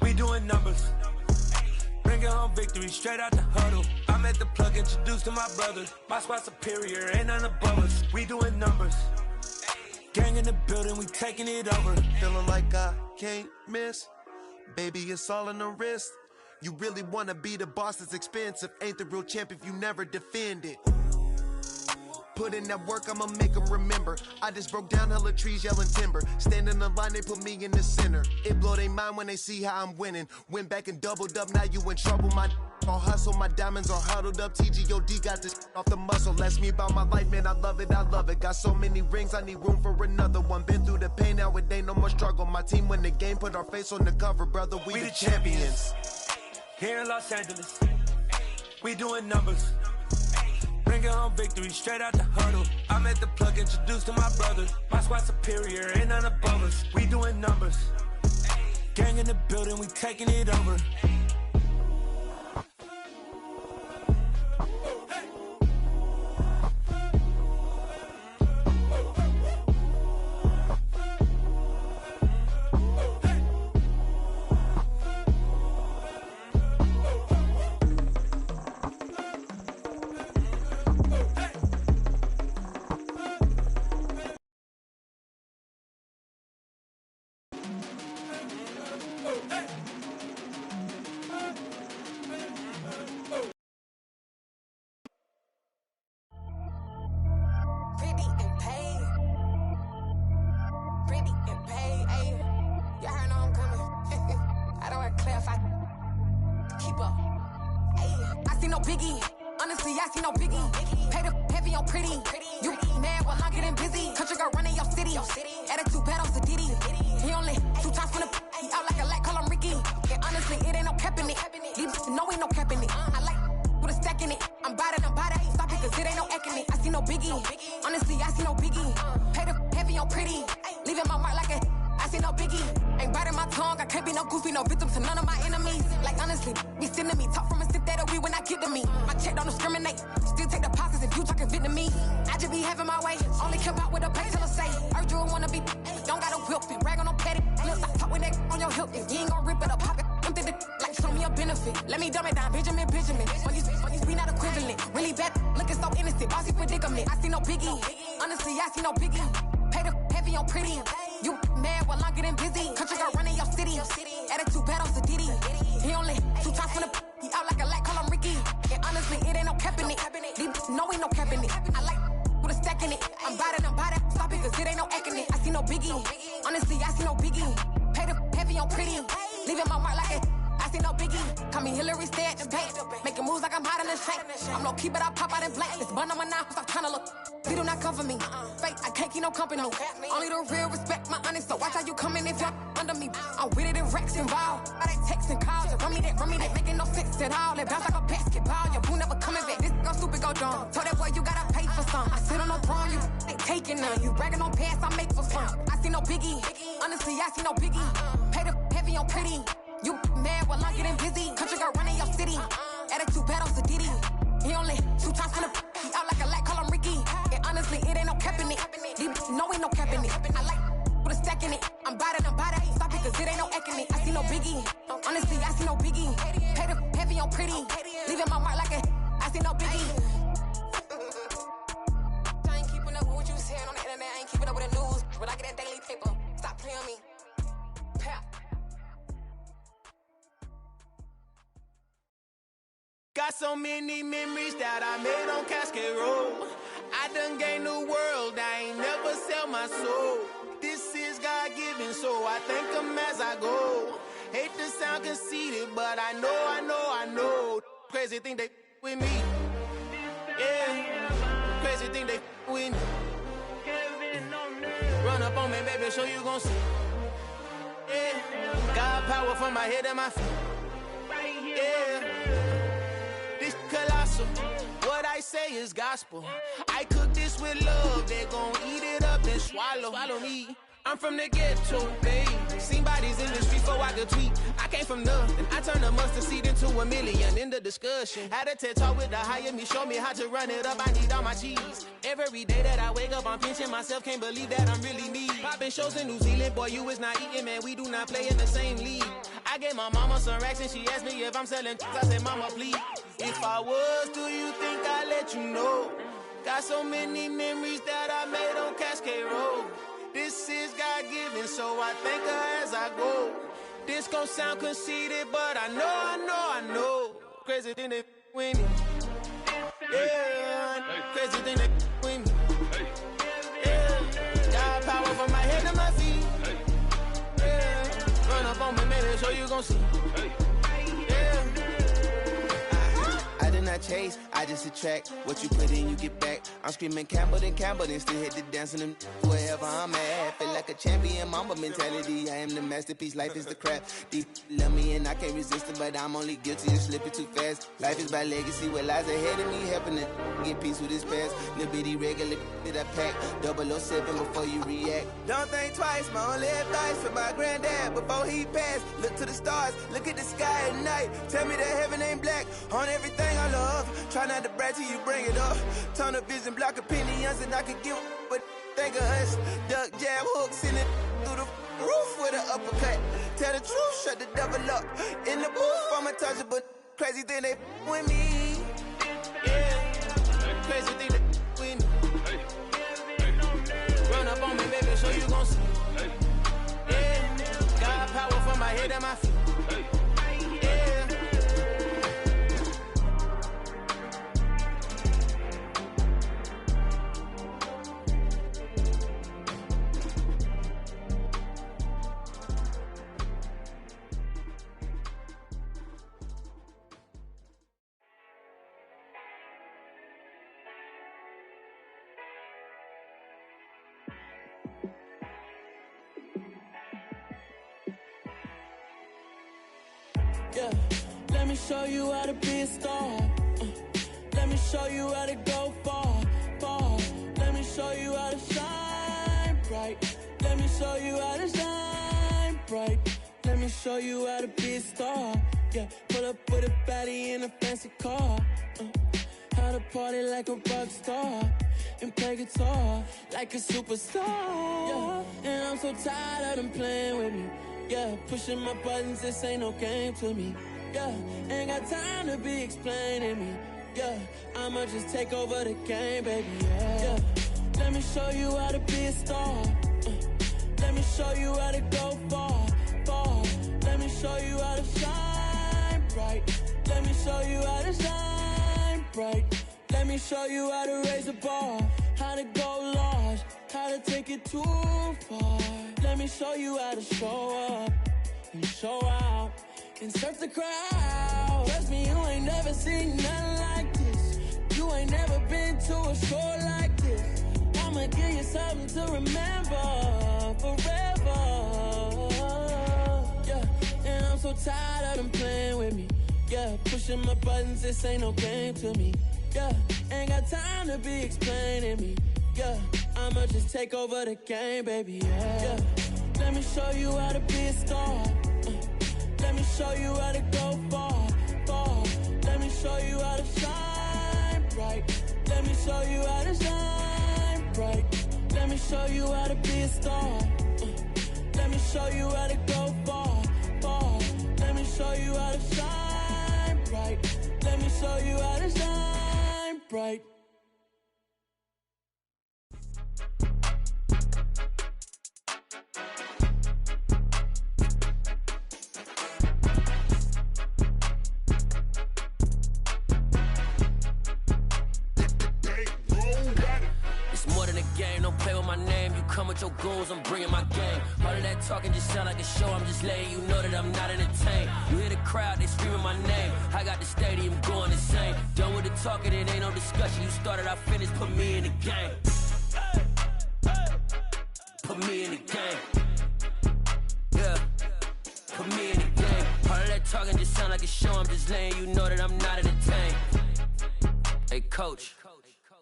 We doing numbers. Bringing home victory straight out the huddle. I'm at the plug, introduced to my brother. My squad superior, ain't none above us. We doing numbers. Gang in the building, we taking it over. Feeling like I can't miss. Baby, it's all in the wrist. You really wanna be the boss, it's expensive. Ain't the real champ if you never defend it. Put in that work, I'ma make them remember. I just broke down hella trees, yelling timber. Stand in the line, they put me in the center. It blow they mind when they see how I'm winning. Went back and doubled up, now you in trouble. My all hustle, my diamonds are huddled up. TGOD got this off the muscle. Ask me about my life, man, I love it, I love it. Got so many rings, I need room for another one. Been through the pain, now it ain't no more struggle. My team win the game, put our face on the cover, brother, we the champions. Here in Los Angeles, we doing numbers. Bringing home victory straight out the huddle. I'm at the plug, introduced to my brothers. My squad superior, ain't none above us. We doing numbers. Gang in the building, we taking it over. Only the real respect my honest, so watch how you coming if you're under me. I'm with it in Rex involved. All that text and calls, run me that making no sense at all. That bounce like a basketball, your boo never coming back. This go stupid, go dumb. Told that boy you gotta pay for some. I sit on no throne, you ain't taking none. You bragging on past, I make for fun. I see no biggie, honestly I see no biggie. Pay the heavy on pretty. You mad while I'm getting busy. Country girl running your city. Attitude bad on Diddy. He only 2 times from the he out like a light, call him Ricky. And honestly, it ain't no cap in it. No, ain't no cap in it. I like with a stack in it. I'm bout it. Stop it, cause it ain't no eck in it. I see no biggie. Honestly, I see no biggie. Pay the heavy on pretty. Leaving my mark like a I see no biggie. I ain't keeping up with what you saying on the internet. I ain't keeping up with the news. But I get that daily paper. Stop playing me. Pap. Got so many memories that I made on Cascade Road. I done gained the world, I ain't never sell my soul. This is God-given, so I thank him as I go. Hate to sound conceited, but I know. Crazy thing they with me. Yeah, crazy thing they with me. Run up on me, baby, show you gon' see. Yeah, got power from my head and my feet. Yeah. Colossal, what I say is gospel. I cook this with love, they gon' eat it up and swallow me. I'm from the ghetto, babe. Seen bodies in the street before I could tweet. I came from nothing, I turned a mustard seed into a million. In the discussion, had a TED talk with the higher me, show me how to run it up. I need all my cheese. Every day that I wake up, I'm pinching myself, can't believe that I'm really me. Popping shows in New Zealand, boy, you is not eating, man. We do not play in the same league. I gave my mama some racks and she asked me if I'm selling. I said, mama, please. If I was, do you think I'd let you know? Got so many memories that I made on Cascade Road. This is God-given, so I thank her as I go. This gon' sound conceited, but I know. Crazy thing they with me. Yeah, crazy thing they with me. Yeah, got power from my head to my feet. Yeah, run up on me, maybe so you gon' see. Yeah. I did not chase, I just attract. What you put in, you get back. I'm screaming Campbell, then still hit the dance and them wherever I'm at. Feel like a champion, mamba mentality. I am the masterpiece, life is the crap. Deep love me and I can't resist it, but I'm only guilty of slipping too fast. Life is by legacy, what lies ahead of me, helping to get peace with his past. Little bitty regular that I pack, 007 before you react. Don't think twice, my only advice for my granddad before he passed. Look to the stars, look at the sky at night. Tell me that heaven ain't black on everything I love. Try not to brag till you bring it up. Tunnel vision, block opinions, and I could give but think of us. Duck jab hooks in it through the roof with an uppercut. Tell the truth, shut the devil up. In the booth, I'm untouchable. Crazy thing they with me. Yeah, crazy thing they with me. Run up on me, baby, so you gon' see. Yeah, got power from my head and my feet. Yeah, let me show you how to be a star. Let me show you how to go far, far. Let me show you how to shine bright. Let me show you how to shine bright. Let me show you how to be a star. Yeah, pull up with a baddie in a fancy car. How to party like a rock star and play guitar like a superstar. Yeah, and I'm so tired of them playing with me. Yeah, pushing my buttons, this ain't no game to me. Yeah, ain't got time to be explaining me. Yeah, I'ma just take over the game, baby. Yeah, let me show you how to be a star. Let me show you how to go far, far. Let me show you how to shine bright. Let me show you how to shine bright. Let me show you how to raise a bar, how to go large, how to take it too far. Let me show you how to show up and show out and surf the crowd. Trust me, you ain't never seen nothing like this. You ain't never been to a show like this. I'ma give you something to remember forever. Yeah, and I'm so tired of them playing with me. Yeah, pushing my buttons, this ain't no game to me. Yeah, ain't got time to be explaining me. Yeah, I'ma just take over the game, baby. Yeah, let me show you how to be a star. Let me show you how to go far, far. Let me show you how to shine bright. Let me show you how to shine bright. Let me show you how to be a star. Let me show you how to go far, far. Let me show you how to shine bright. Let me show you how to shine bright. Don't play with my name, you come with your goons, I'm bringing my game. All of that talking just sound like a show, I'm just letting you know that I'm not entertained. You hear the crowd, they screaming my name, I got the stadium going insane. Done with the talking, it ain't no discussion, you started, I finished, put me in the game. Put me in the game. Yeah, put me in the game. All of that talking just sound like a show, I'm just letting you know that I'm not entertained. Hey coach,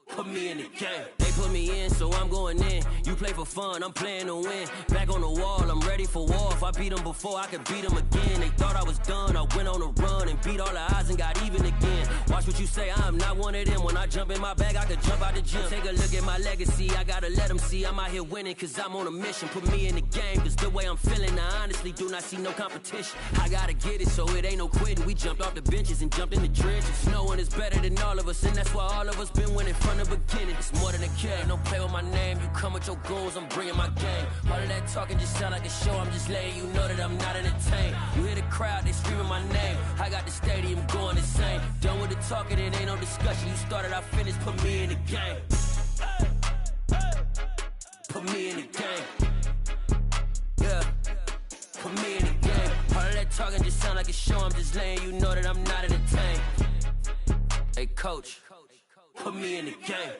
put me in the game. They put me in, so I'm going in. You play for fun, I'm playing to win. Back on the wall, I'm ready for war. If I beat them before, I could beat them again. They thought I was done, I went on a run and beat all the odds and got even again. Watch what you say, I'm not one of them. When I jump in my bag, I could jump out the gym. Take a look at my legacy, I gotta let them see I'm out here winning, cause I'm on a mission. Put me in the game, cause the way I'm feeling, I honestly do not see no competition. I gotta get it, so it ain't no quitting. We jumped off the benches and jumped in the trenches. No one is better than all of us, and that's why all of us been winning from the beginning. It's more than a kill. game, don't play with my name. You come with your goals, I'm bringing my game. All of that talking just sound like a show, I'm just letting you know that I'm not entertained. You hear the crowd, they screaming my name. I got the stadium going insane. Done with the talking, it ain't no discussion. You started, I finished, put me in the game. Put me in the game. Yeah, put me in the game. All of that talking just sound like a show, I'm just letting you know that I'm not entertained. Hey coach, put me in the game.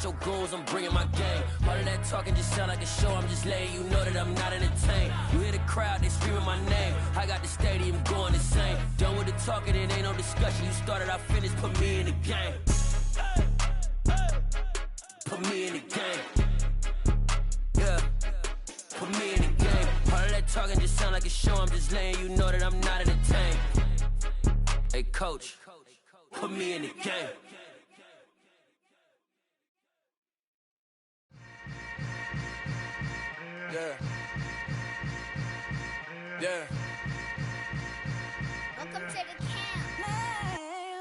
Your goals, I'm bringing my game. All of that talking just sound like a show, I'm just letting you know that I'm not entertained. You hear the crowd, they screaming my name. I got the stadium going insane. Done with the talking, it ain't no discussion. You started, I finished, put me in the game. Put me in the game. Yeah, put me in the game. All of that talking just sound like a show, I'm just letting you know that I'm not entertained. Hey coach, put me in the game. Yeah. Yeah. Welcome to the camp.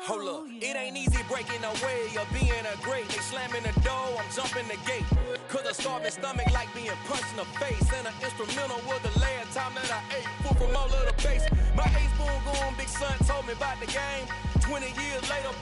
Hold up, it ain't easy breaking away or being a great. They slamming the door, I'm jumping the gate. Cause a starving stomach like being punched in the face. And an instrumental was the last time that I ate food from all of the base. My ace spoon going, big son told me about the game. 20 years later,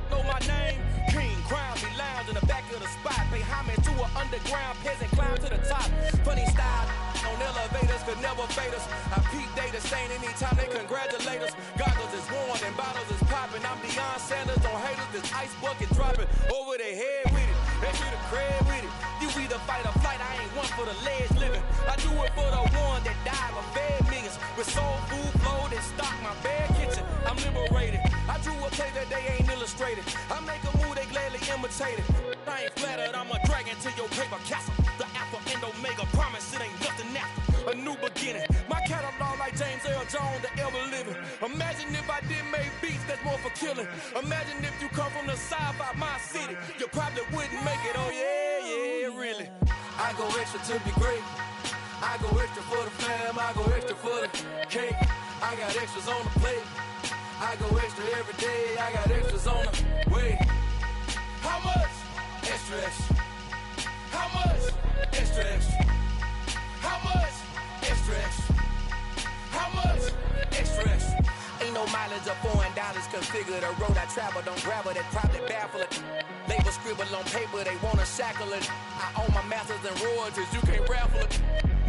know my name. King crown me lounge in the back of the spot. Pay homage to an underground peasant, climb to the top. Funny style on elevators could never fade us. I peep data stain anytime they congratulate us. Goggles is worn and bottles is popping. I'm Deion Sanders on haters, this ice bucket dropping over their head with it. They should have crab with it. You either fight or flight, I ain't one for the ledge living. I do it for the one that died or fed millions. With soul food flowed and stock my bare kitchen. I'm liberated. I drew a play that they ain't illustrated. I make a move, they gladly imitated. I ain't flattered, I'm a dragon to your paper castle. The alpha and omega promise it ain't nothing after. A new beginning. My catalog like James Earl Jones, the ever living. Imagine if I did make beats that's more for killing. Imagine if you come from the side by my city. You probably wouldn't make it, oh yeah, really. I go extra to be great. I go extra for the fam, I go extra for the cake. I got extras on the plate. I go extra every day, I got extras on the way. How much? Extra, extra. How much? Extra, extra. How much? Extra, extra. How much? Extra, extra. Ain't no mileage or $4 configure the road I travel. Don't gravel that probably baffle it. Label scribble on paper, they wanna shackle it. I own my masters and royalties, you can't raffle it.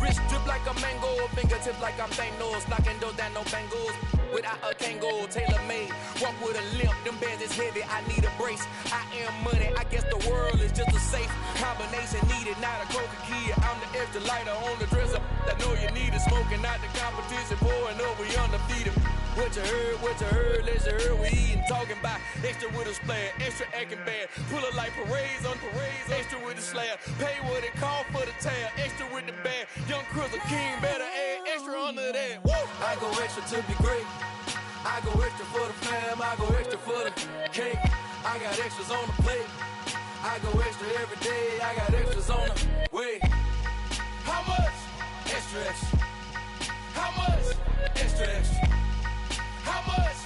Wrist drip like a mango, fingertips like I'm Thanos. Knocking those down, no bangles. Without a Kango, tailor-made. Walk with a limp, them bands is heavy, I need a brace. I am money, I guess the world is just a safe combination needed, not a coca key. I'm the extra lighter on the dresser. I know you need it, smoking out the competition, pouring up, we undefeated. What you heard, let's hear we eatin', talking about extra with a splash, extra acting bad. Pull it like parades on parades, extra with the slab. Pay what it cost for the tab, extra with the bag. Young Chris, a king, better add extra under that. Woo! I go extra to be great. I go extra for the fam, I go extra for the cake. I got extras on the plate. I go extra every day, I got extras on the way. How much? Extra, extra. How much? Extra, extra. How much?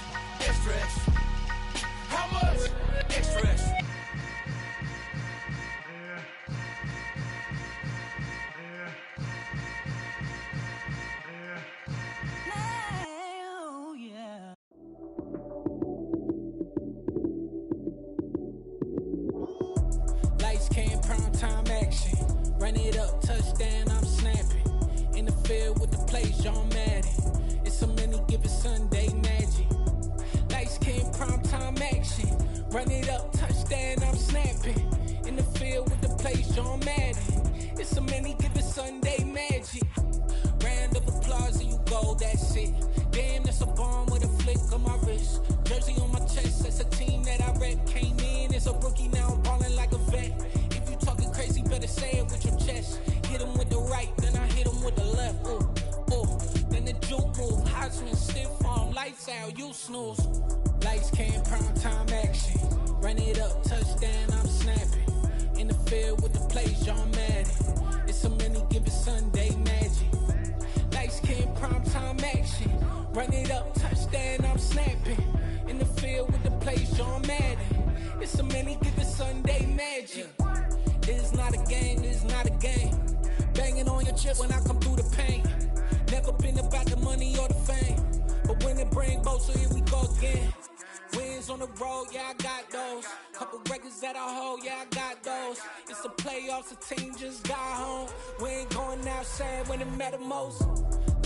Extra, extra. How much? Extra, extra. Lights came, prime time action. Run it up, touchdown, I'm snapping. In the field with the plays, John Madden. It's so many given Sunday magic. Lights came, prime time action. Run it up, touchdown, I'm snapping. In the field with the plays, John Madden. It's so many given Sunday magic. Round of applause and you go, that's it. Damn, that's a bomb with a flick on my wrist. Jersey on my chest, that's a team that I rep. Came in as a rookie, now I'm ballin' like a lights out, you snooze. Lights came, prime time action. Run it up, touchdown, I'm snapping. In the field with the plays, John Madden. It's a many given Sunday magic. Lights came, prime time action. Run it up, touchdown, I'm snapping. In the field with the plays, John Madden. It's a many given Sunday magic. It's not a game, it's not a game. Banging on your chip when I come through the paint. Never been about the money or the fame. But when it bring both, so here we go again. Wins on the road, yeah, I got those. Couple records that I hold, yeah, I got those. It's the playoffs, the team just got home. We ain't going outside when it matter most.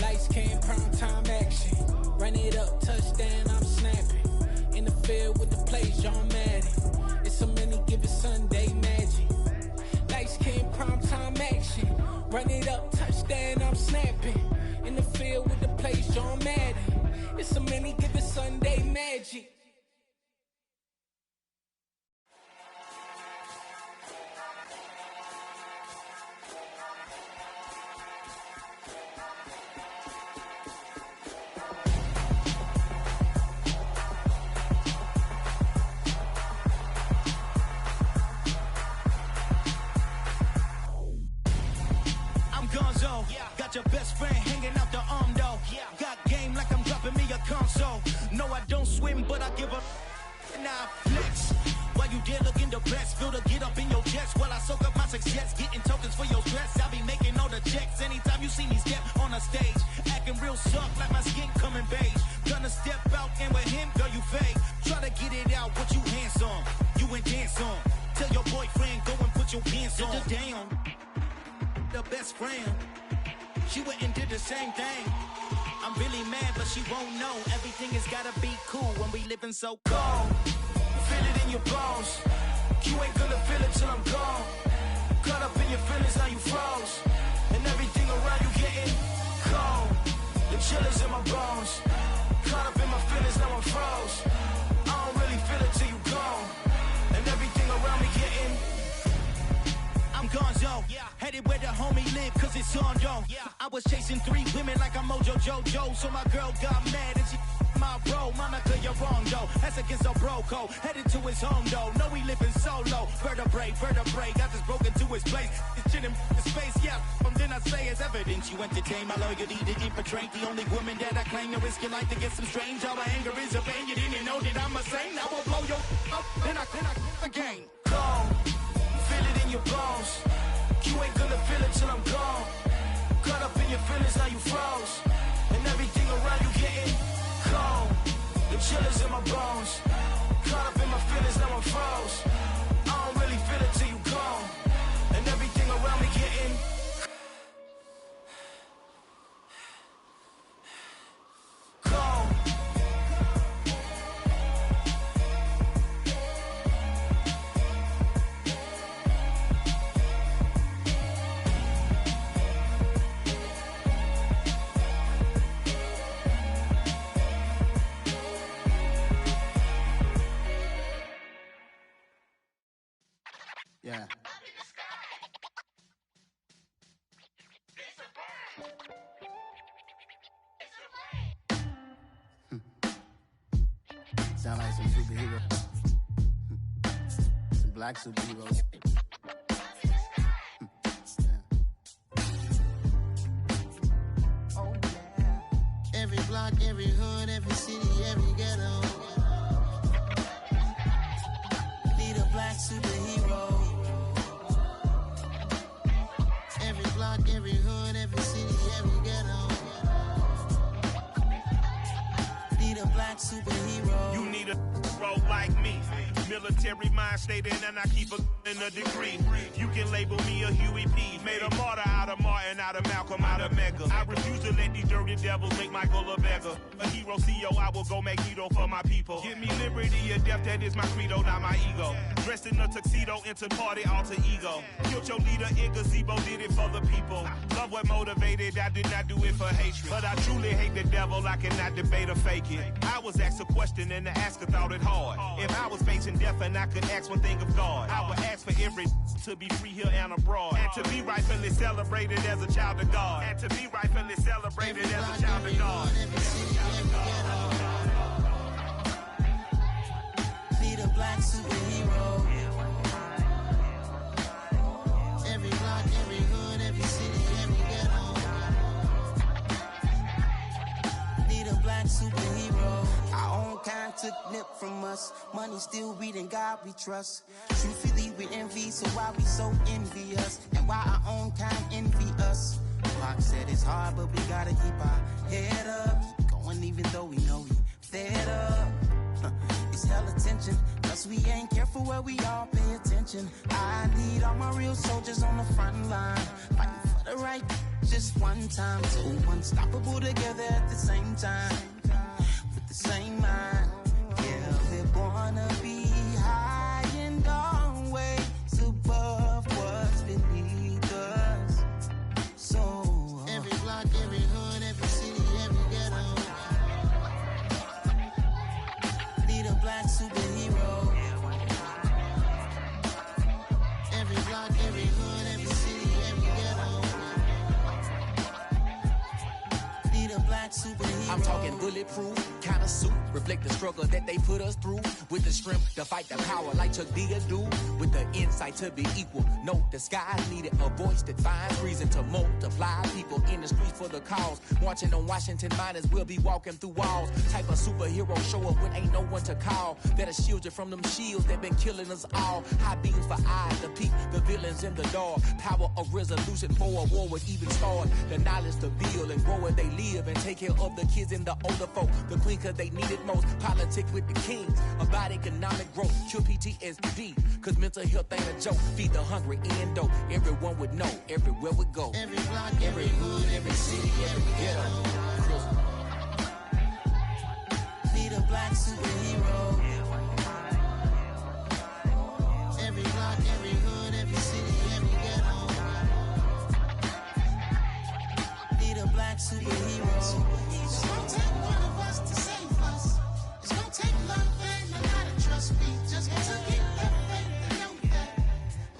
Lights came, prime time action. Run it up, touchdown, I'm snapping. In the field with the plays, John Madden. It's a many given Sunday magic. Lights came, prime time action. Run it up, touchdown, I'm snapping. In the field with the plays, John Madden. It's a many given Sunday magic. Got your best friend hanging out the arm though. Got game like I'm dropping me a console. No, I don't swim, but I give a and I flex. While you there looking the best, feel to get up in your chest while I soak up my success, getting tokens for your stress. I be making all the checks anytime you see me step on a stage, acting real soft like my skin coming beige. Gonna step out and with him, girl, you fake. Try to get it out, what you hands on, you and dance on. Tell your boyfriend go and put your pants on. Down, the best friend. She went and did the same thing. I'm really mad, but she won't know. Everything has gotta be cool when we living so cold. Feel it in your bones. You ain't gonna feel it till I'm gone. Caught up in your feelings, now you froze. And everything around you getting cold. The chill is in my bones. Caught up in my feelings, now I'm froze. I don't really feel it till you gone. And everything around me getting I'm gonzo, headed where the homie live, cause it's on, yo. I was chasing 3 women like I'm Mojo Jojo, so my girl got mad and she my bro. Monica, you're wrong, though. That's against a bro code. Headed to his home, though. No, he living solo. Vertebrae, got this broken to his place. It's chin in his face, yeah. Then I say it's evidence you entertain my loyalty to infiltrate. The only woman that I claim to risk your life to get some strange. All my anger is a pain. You didn't know that I'm a saint. I will blow your up, then I again. Gone. Feel it in your bones. You ain't gonna feel it till I'm gone. Caught up in your feelings, now you froze. And everything around you getting cold. The chill is in my bones. Caught up in my feelings, now I'm froze. I don't really feel it till you gone. And everything around me getting cold. Yeah. Sound like some superheroes. Some black superheroes. Oh, yeah. Every block, every hood, every city, every ghetto. Need a black superhero. Every block, every hood, every city, every ghetto. Need a black superhero. You need a bro like me. Military mind stated, and I keep in a degree. You can label me a Huey P. Made a martyr out of Martin, out of Malcolm, out of Mega. I refuse to let these dirty devils make Michael a beggar. A hero CEO, I will go Magneto for my people. Give me liberty or death, that is my credo, not my ego. Dressed in a tuxedo, into party alter ego. Killed your leader in gazebo, did it for the people. Love what motivated, I did not do it for hatred. But I truly hate the devil, I cannot debate or fake it. I was asked a question and the asker thought it hard. If I was facing death and I could ask one thing of God, I would ask for every to be free here and abroad. And to be rightfully celebrated as a child of God. And to be rightfully celebrated as a child of God. black superhero. Our own kind took nip from us. Money still reading God we trust. Truthfully we envy, so why we so envious? And why our own kind envy us? Pac said it's hard, but we gotta keep our head up. Going even though we know we fed up. It's hella tension, cause we ain't careful where we all pay attention. I need all my real soldiers on the front line, fighting for the right just one time. So unstoppable together at the same time, with the same mind. Yeah, we're gonna be high and always above what's beneath us. So every block, every hood, every city, every ghetto. Need a black superhero. Every block, every hood, every city, every ghetto. Need a black superhero. I'm talking bulletproof kind of suit, reflect the struggle that they put us through. With the strength to fight the power like Chuck D do. With the insight to be equal. No disguise needed, a voice that finds reason to multiply. People in the streets for the cause. Marching on Washington miners will be walking through walls. Type of superhero show up when ain't no one to call. That'll shield you from them shields that been killing us all. High beams for eyes to peek the villains in the dark. Power of resolution for a war would even start. The knowledge to build and grow where they live and take care of the kids and the older folk. The queen cause they need it most. Politics with the kings. About economic growth. Cure PTSD. Cause mental health ain't a joke. Feed the hungry and dope. Everyone would know. Everywhere we go. Every block, every hood, every city, every ghetto. Need a black superhero. Every block, every hood, every city, every ghetto. Need a black superhero. It's gonna take one of us to save us. It's gonna take love and a lot of trust. We just got to get that faith and know that.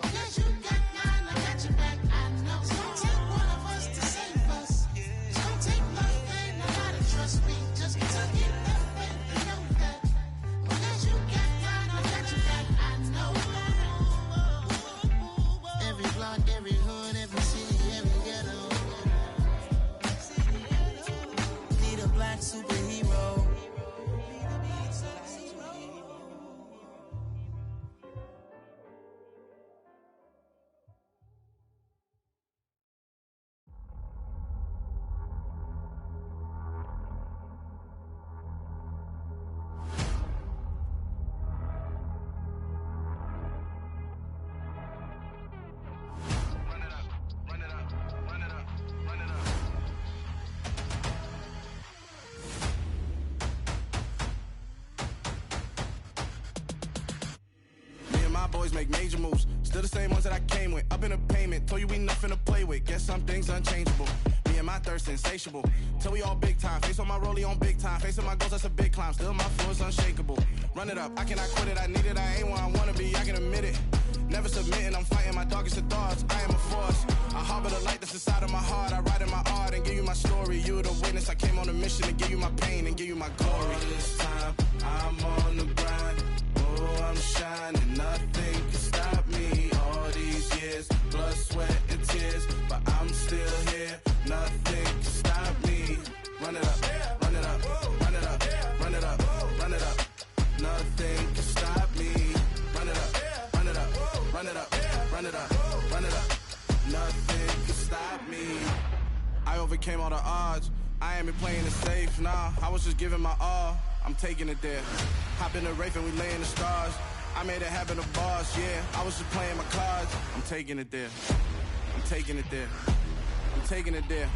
Because you got mine, I got your back. I know. It's gonna take one of us to save us. It's gonna take love and a lot of trust. We just got to get that faith and know that. Because you got mine, I got your back. I know. Every block, every hood, every city, every ghetto. Need a black superhero. Boys make major moves, still the same ones that I came with. Up in the payment, told you we nothing to play with. Guess some things unchangeable. Me and my thirst insatiable. Till we all big time. Face on my rollie on big time. Facing my goals, that's a big climb. Still my flow is unshakable. Run it up, I cannot quit it. I need it, I ain't where I wanna be. I can admit it. Never submitting, I'm fighting my darkest of thoughts. I am a force. I harbor the light that's inside of my heart. I write in my art and give you my story. You the witness. I came on a mission to give you my pain and give you my glory. All this time, I'm on the grind. Oh, I'm shining. Nothing can stop me. All these years, blood, sweat, and tears. But I'm still here. Nothing can stop me. Run it up, run it up, run it up, run it up, run it up. Nothing can stop me. Run it up, run it up, run it up, run it up, run it up. Nothing can stop me. I overcame all the odds. I ain't been playing it safe, nah. I was just giving my all. I'm taking it there. Hop in the Wraith and we lay in the stars. I made it happen to boss, yeah. I was just playing my cards. I'm taking it there. I'm taking it there. I'm taking it there.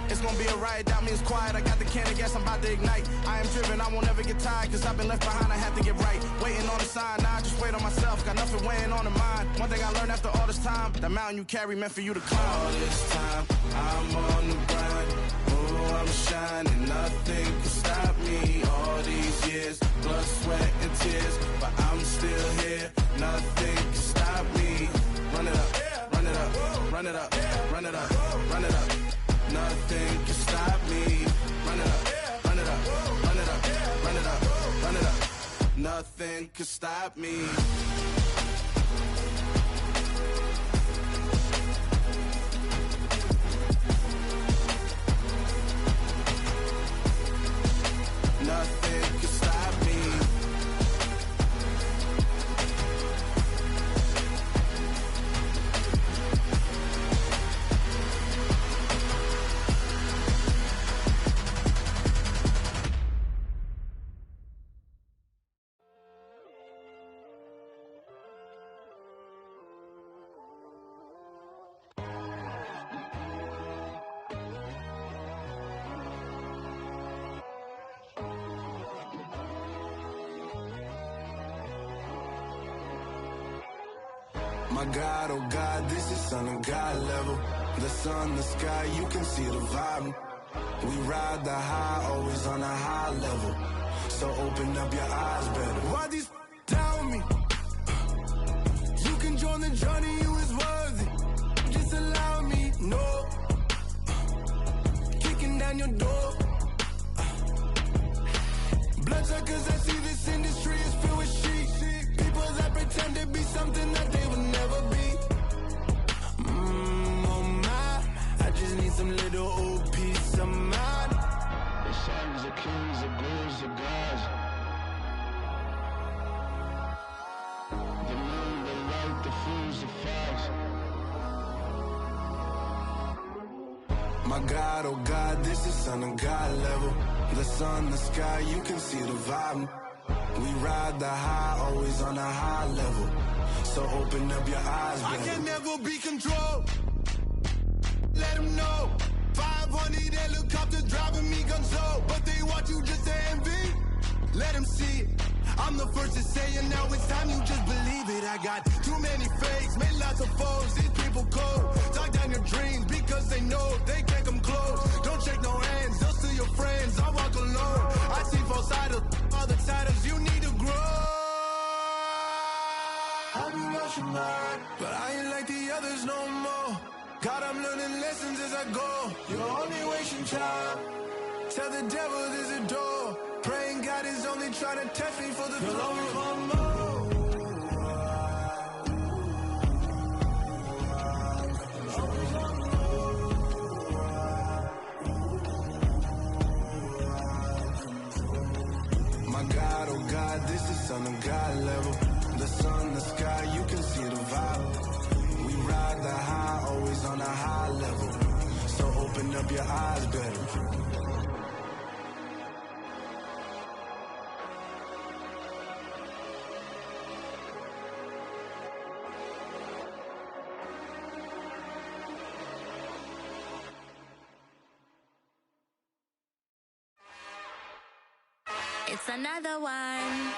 It's gonna be a riot, doubt me it's quiet. I got the can of gas, I'm about to ignite. I am driven, I won't ever get tired. Cause I've been left behind, I have to get right. Waiting on the sign, now I just wait on myself. Got nothing weighing on the mind. One thing I learned after all this time, the mountain you carry meant for you to climb. All this time, I'm on the grind. Oh, I'm shining, nothing can stop me. All these years, blood, sweat, and tears. But I'm still here, nothing can stop me. Run it up, run it up, run it up, run it up, run it up. Nothing can stop me. Run it up, run it up, run it up, run it up, run it up. Nothing can stop me. My God, oh God, this is Son of God level. The sun, the sky, you can see the vibe. We ride the high, always on a high level. So open up your eyes better. Why these tell me? You can join the journey, you is worthy. Just allow me, no. Kicking down your door. Bloodsuckers, I see this industry is filled with sheep. People that pretend to be something that they will never be. Oh my, I just need some little old peace of mind. The sons of kings, the bulls, the gods. The moon, the light, the fools, the facts. My God, oh God, this is Son of God level. The sun, the sky, you can see the vibe. We ride the high, always on a high level. So open up your eyes, baby. I can never be controlled. Let them know. 500 helicopters driving me gunso. But they want you just to envy. Let them see it. I'm the first to say it, now it's time you just believe it. I got too many fakes, made lots of foes. These people cold. Talk down your dreams because they know they can't come close. Don't shake no hands, they'll steal your friends. I walk alone. I see false idols, other titles. You need to grow. I've been watching mine, but I ain't like the others no more. God, I'm learning lessons as I go. You're only wasting time. Tell the devil there's a door. Praying God is only trying to test me for the glory. My God, oh God, this is Son of God level. The sun, the sky, you can see the vibe. We ride the high, always on a high level. So open up your eyes better. It's another one.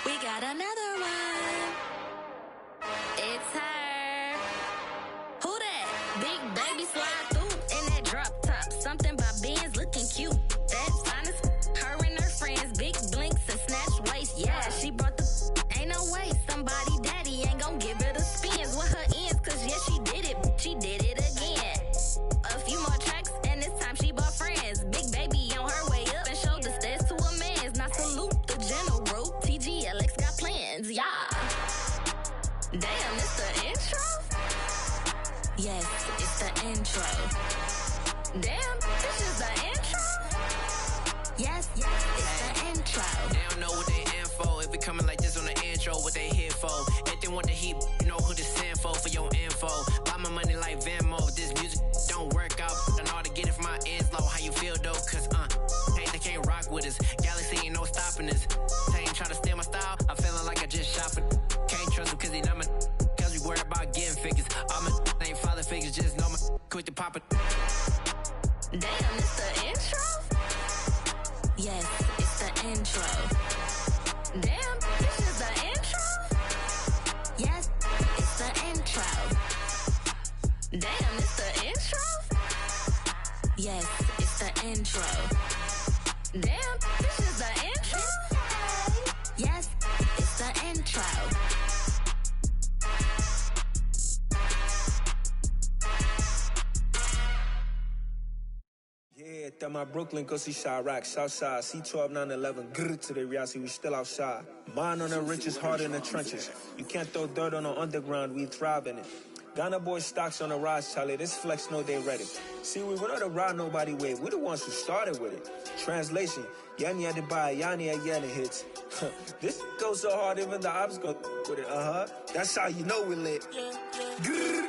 We got another one. It's her. Who that? Big baby slide through in that drop top. Something by Benz looking cute. That's honest. Her and her friends, big blinks and snatch waist. Yeah, she brought the. Ain't no way somebody daddy ain't gon' give her the spins with her ends. Cause yeah, she did it. She did it again. A few more tracks and this time she bought friends. Big baby on her way up and showed the stairs to a man's. Now salute the general. TGLX got plans, yeah. Damn, it's the intro? Yes, it's the intro. Damn, this is the intro? Yes, it's the intro. They don't know what they in for. If it coming like this on the intro, what they here for? If they want the heat, you know who to send for your info. Buy my money like Venmo. If this music don't work out, I know how to get it from my ends low. How you feel though? Cause hey, they can't rock with us. Galaxy ain't no stopping this. They ain't trying to steal my style. I'm feeling like I just shop it. Can't trust them cause they know my. Cause we worried about getting figures. All my ain't father figures, just know my. Quit the pop it. Damn, it's the intro? Yes, it's the intro. Damn, this is the intro? Yes, it's the intro. Damn, it's the intro? Yes, it's the intro. Damn, this is the intro? Yes, it's the intro. Yeah, that my Brooklyn, go see Chirac, Southside, C12, 911, grrr to the reality, we still outside. Mine on the richest, heart in the trenches. You can't throw dirt on the underground, we thrive in it. Ghana boys stocks on the rise, Charlie, this flex know they ready. See, we not a ride nobody wave, we the ones who started with it. Translation, Yanni had to buy, Yanni had yelling hits. This goes so hard, even the ops go with it, That's how you know we lit. Grrr,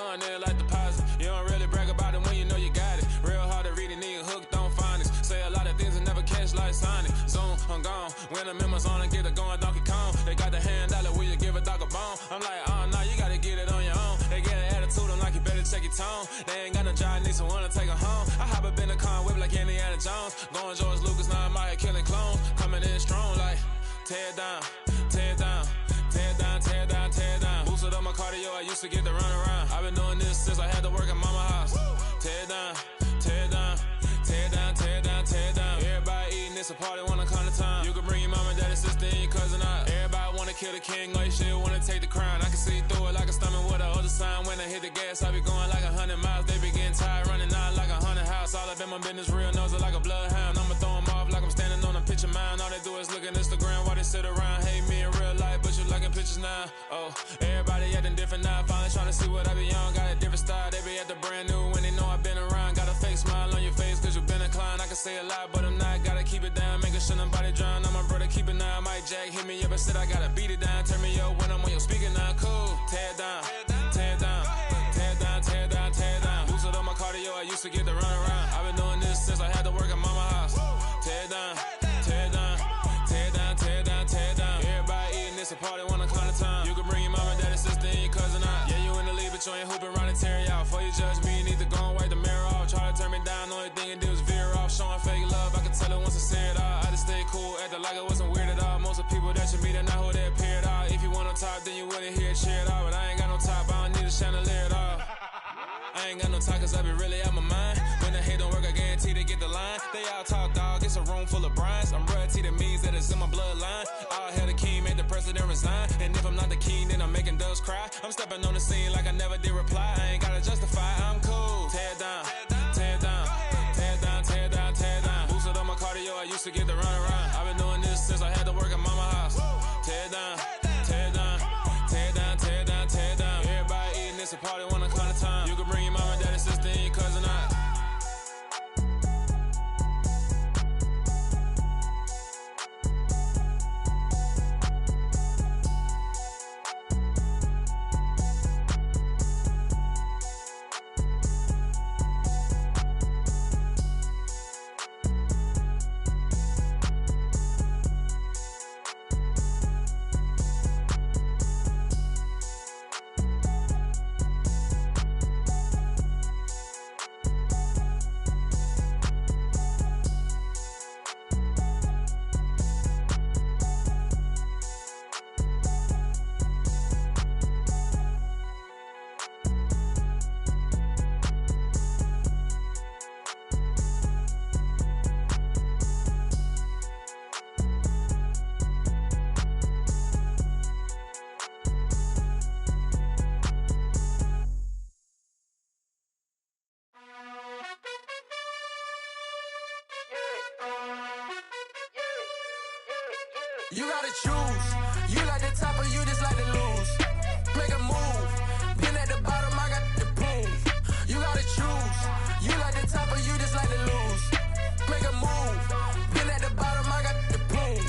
going in like deposit. You don't really brag about it when you know you got it. Real hard to read a nigga hooked on phonics. Say a lot of things and never catch like Sonic. Zoom, I'm gone. When the members on and get it going Donkey Kong. They got the hand dollar, will you give a dog a bone? I'm like, oh no, you gotta get it on your own. They get an attitude, I'm like, you better check your tone. They ain't got no job, need someone to take her home. I hop up in the car, whip like Indiana Jones. Going George Lucas, now I'm out here killing clones. Coming in strong like, tear down, tear down. Tear down, tear down, tear down. Boosted up my cardio, I used to get to run around. I've been doing this since I had to work at mama house. Tear down, tear down, tear down, tear down, tear down. Everybody eating, it's a party, wanna come to time. You can bring your mama, daddy, sister, and your cousin out. Everybody wanna kill the king, like shit, wanna take the crown. I can see through it like a stomach with a other sign. When I hit the gas, I be going like 100 miles. They be getting tired, running out like 100 house. All up in my business, real nose like a bloodhound. I'ma throw them off like I'm standing on a picture mound. All they do is look at Instagram while they sit around. Hate me in real life, but you liking pictures now. Oh, everybody acting different now. Finally trying to see what I be on. Got a different style, they be at the brand new when they know I've been around. Got a fake smile on your face cause you been inclined. I can say a lot, but I'm not. Gotta keep it down, making sure nobody drown. I'm my brother, keep it now. Mike Jack hit me up and said I gotta beat it down. Turn me up when I'm on your speaker now. Cool, tear down, tear down, tear down, tear down, tear down. Boosted up my cardio, I used to get to run around. I've been doing this since I had to work at mama house. Tear down, tear down, tear down, tear down, tear down. Everybody eating, it's a party, wanna come to time. You can bring your mama, daddy, sister, and your cousin out. Yeah, you in the league, but you ain't hooping around and tear you out. Before you judge me, you need to go and wipe the mirror off. Try to turn me down, only thing it do is veer off. Showing fake love, I can tell it once I see it all. I just stay cool, acting like it wasn't weird at all. Most of the people that you meet are not who they appear at all. If you want on top, then you wouldn't hear it cheer at all. But I ain't got no top, I don't need a chandelier at all. I ain't got no talk cause I be really out my mind. When the hate don't work, I guarantee they get the line. They all talk dog, it's a room full of brinds. I'm royalty, that means that it's in my bloodline. All hell the king, made the president resign. And if I'm not the king, then I'm making doves cry. I'm stepping on the scene like I never did reply. I ain't gotta justify, I'm cool. Tear down, tear down, tear down, tear down, tear down. Boosted up my cardio, I used to get to run around. I've been doing this since I had to work at mama house. Tear down, tear down, tear down, tear down, tear down. Everybody eating, it's a party, wanna come to time. You can bring your mama, daddy, sister, and your cousin out. You gotta choose. You like the top or you just like to lose. Make a move. Been at the bottom, I got the boom. You gotta choose. You like the top or you just like to lose. Make a move. Been at the bottom, I got the boom.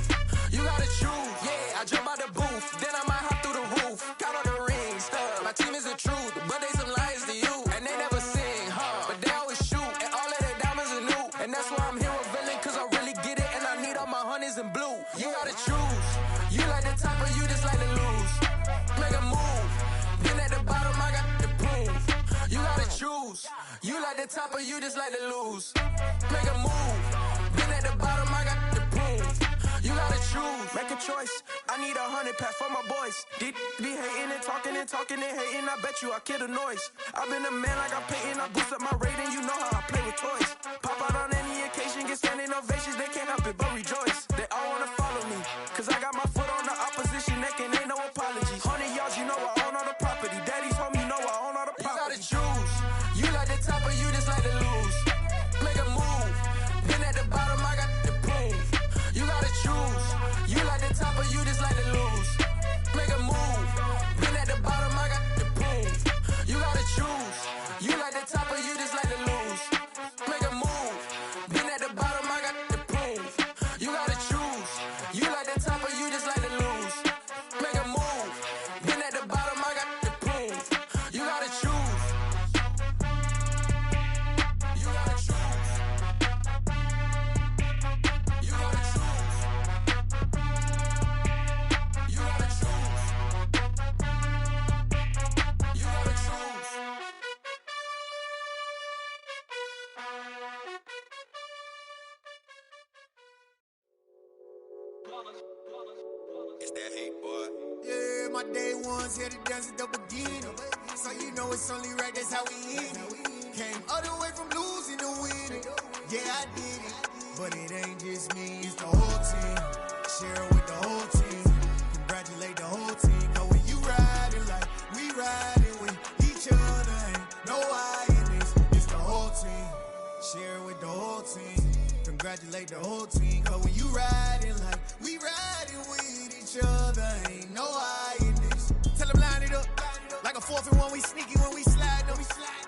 You gotta choose. Yeah, I jump out the booth. Then I might hop through the roof. Count all the rings. My team is the truth, but they some liars to you. And they never sing, but they always shoot. And all of their diamonds are new. And that's why I'm here revealing, cause I really get it. And I need all my honeys in blue. You gotta choose. You like the top or you just like to lose. Make a move. Been at the bottom, I got the boom. You gotta choose. You like the top or you just like to lose. Make a move. Been at the bottom, I got the boom. You gotta choose. Make a choice. I need 100 pack for my boys. Deep be hating and talking and hating. I bet you I kill the noise. I've been a man like I'm Peyton. I boost up my rating. You know how I play with toys. Pop out on any occasion, get standing ovations. They can't help it but rejoice. They all wanna follow me, cause I got my foot on the opposition neck and ain't no apologies. 100 yards, you know I own all the property. Daddy's home, you know I own all the property. You gotta choose. You like the top or you just like to lose. Make a move. Been at the bottom, I got the boom. You gotta choose. You like the top or you just like to lose. Make a move. Been at the bottom, I got the boom. You gotta choose. You like the top or you just like to lose. Make a move. Been at the bottom, I got the boom. You gotta choose. You like the top or you just like to lose. day ones here to dance at the beginning. So you know it's only right, that's how we end it. Came all the way from losing to winning. Yeah, I did it. But it ain't just me, it's the whole team. Share it with the whole team. Congratulate the whole team. Cause when you riding like we riding with each other, ain't no I in this. It's the whole team. Share it with the whole team. Congratulate the whole team. Cause when you riding like we riding with each other, ain't no I in this. Tell them line it up. Like a 4th and 1, we sneaky when we slide them.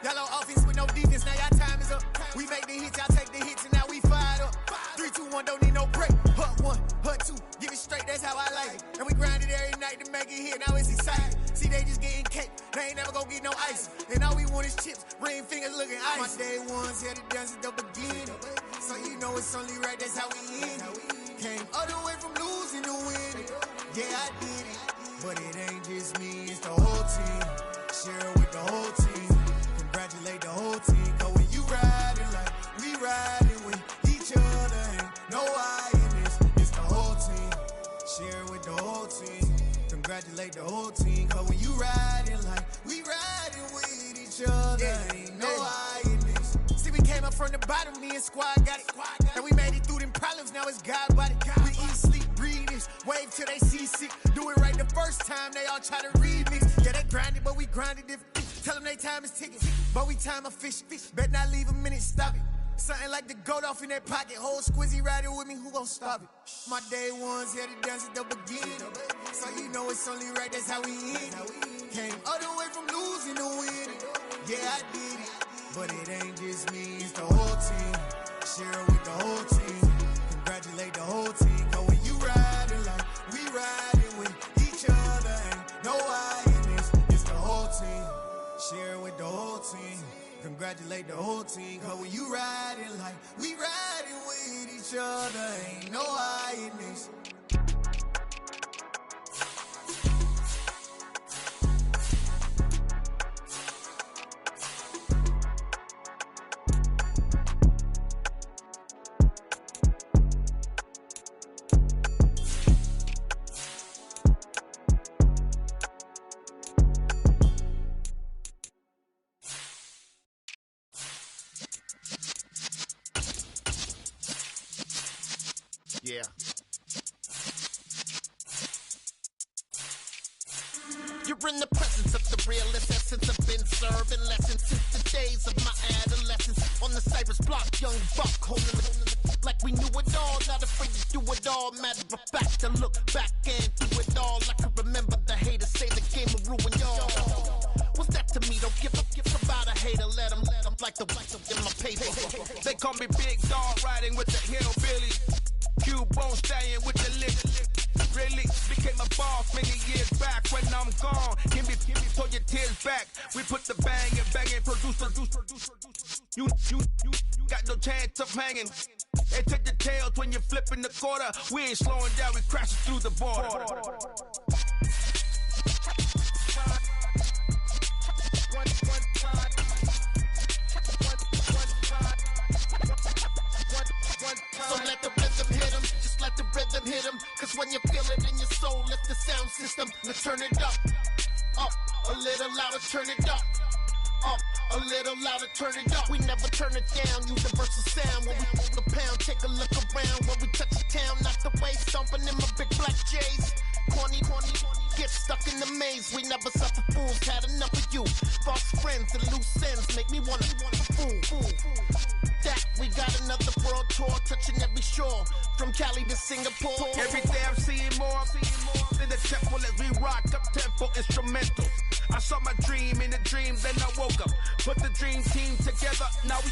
Y'all on offense with no defense, now y'all time is up. We make the hits, y'all take the hits, and now we fired up. 3, 2, 1, don't need no break. Hut 1, hut 2, give it straight, that's how I like it. And we grind it every night to make it hit, now it's exciting. See, they just getting cake, they ain't never gonna get no ice. And all we want is chips, ring fingers looking ice. My day ones here to dance at the beginning. So you know it's only right, that's how we end it. Came all the way from losing to winning. Yeah, I did it. But it ain't just me, it's the whole team. Share it with the whole team. Congratulate the whole team. Cause when you riding like we riding with each other, ain't no I in this. It's the whole team. Share it with the whole team. Congratulate the whole team. Cause when you riding like we riding with each other, ain't no I in this. See, we came up from the bottom, me and squad got it. And we made it through them problems, now it's God body. We eat, sleep, breathe this, wave till they see sick. Do it right the first time, they all try to remix. Yeah, they grinded, but we grinded different. Tell them they time is ticking, but we time a fish. Bet not leave a minute, stop it. Something like the goat off in that pocket. Whole squizzy riding with me, who gon' stop it? My day ones here to dance at the beginning. So you know it's only right, that's how we end it. Came all the way from losing to winning. Yeah, I did it. But it ain't just me, it's the whole team. Share it with the whole team. Congratulate the whole team. Cause when you riding like we riding with each other, ain't no I in this. It's the whole team. Share it with the whole team. Congratulate the whole team. Cause when you riding like we riding with each other, ain't no I in this. Yeah. You're in the presence of the realest essence. I've been serving lessons since the days of my adolescence. On the Cypress block, young buck holding it like we knew it all. Not afraid to do it all. Matter of fact, to look back and do it all. I can remember the haters say the game will ruin y'all. What's that to me? Don't give about a hater. Let them like the white in my paper. They call me Big Dog, riding with the hillbillies. Q-Bone staying with the lick. Really became a boss many years back. When I'm gone, give me pull your tears back. We put the bang and produce. You got no chance of hanging. They take the tails when you're flipping the quarter. We ain't slowing down, we crashing through the border. So let the rhythm hit him, just let the rhythm hit him. Cause when you feel it in your soul, lift the sound system. Now turn it up, a little louder, turn it up. A little louder, turn it up. We never turn it down, universal sound. When we move the pound, take a look around. When we touch the town, knock the way, stomping in my big black J's. Corny, get stuck in the maze. We never suffer fools, had enough of you. False friends and loose ends make me wanna fool. That we got another world tour, touching every shore, from Cali to Singapore. Every day I'm seeing more in the temple as we rock up tempo instrumentals. I saw my dream in a dream, then I woke up. Put the dream team together, now we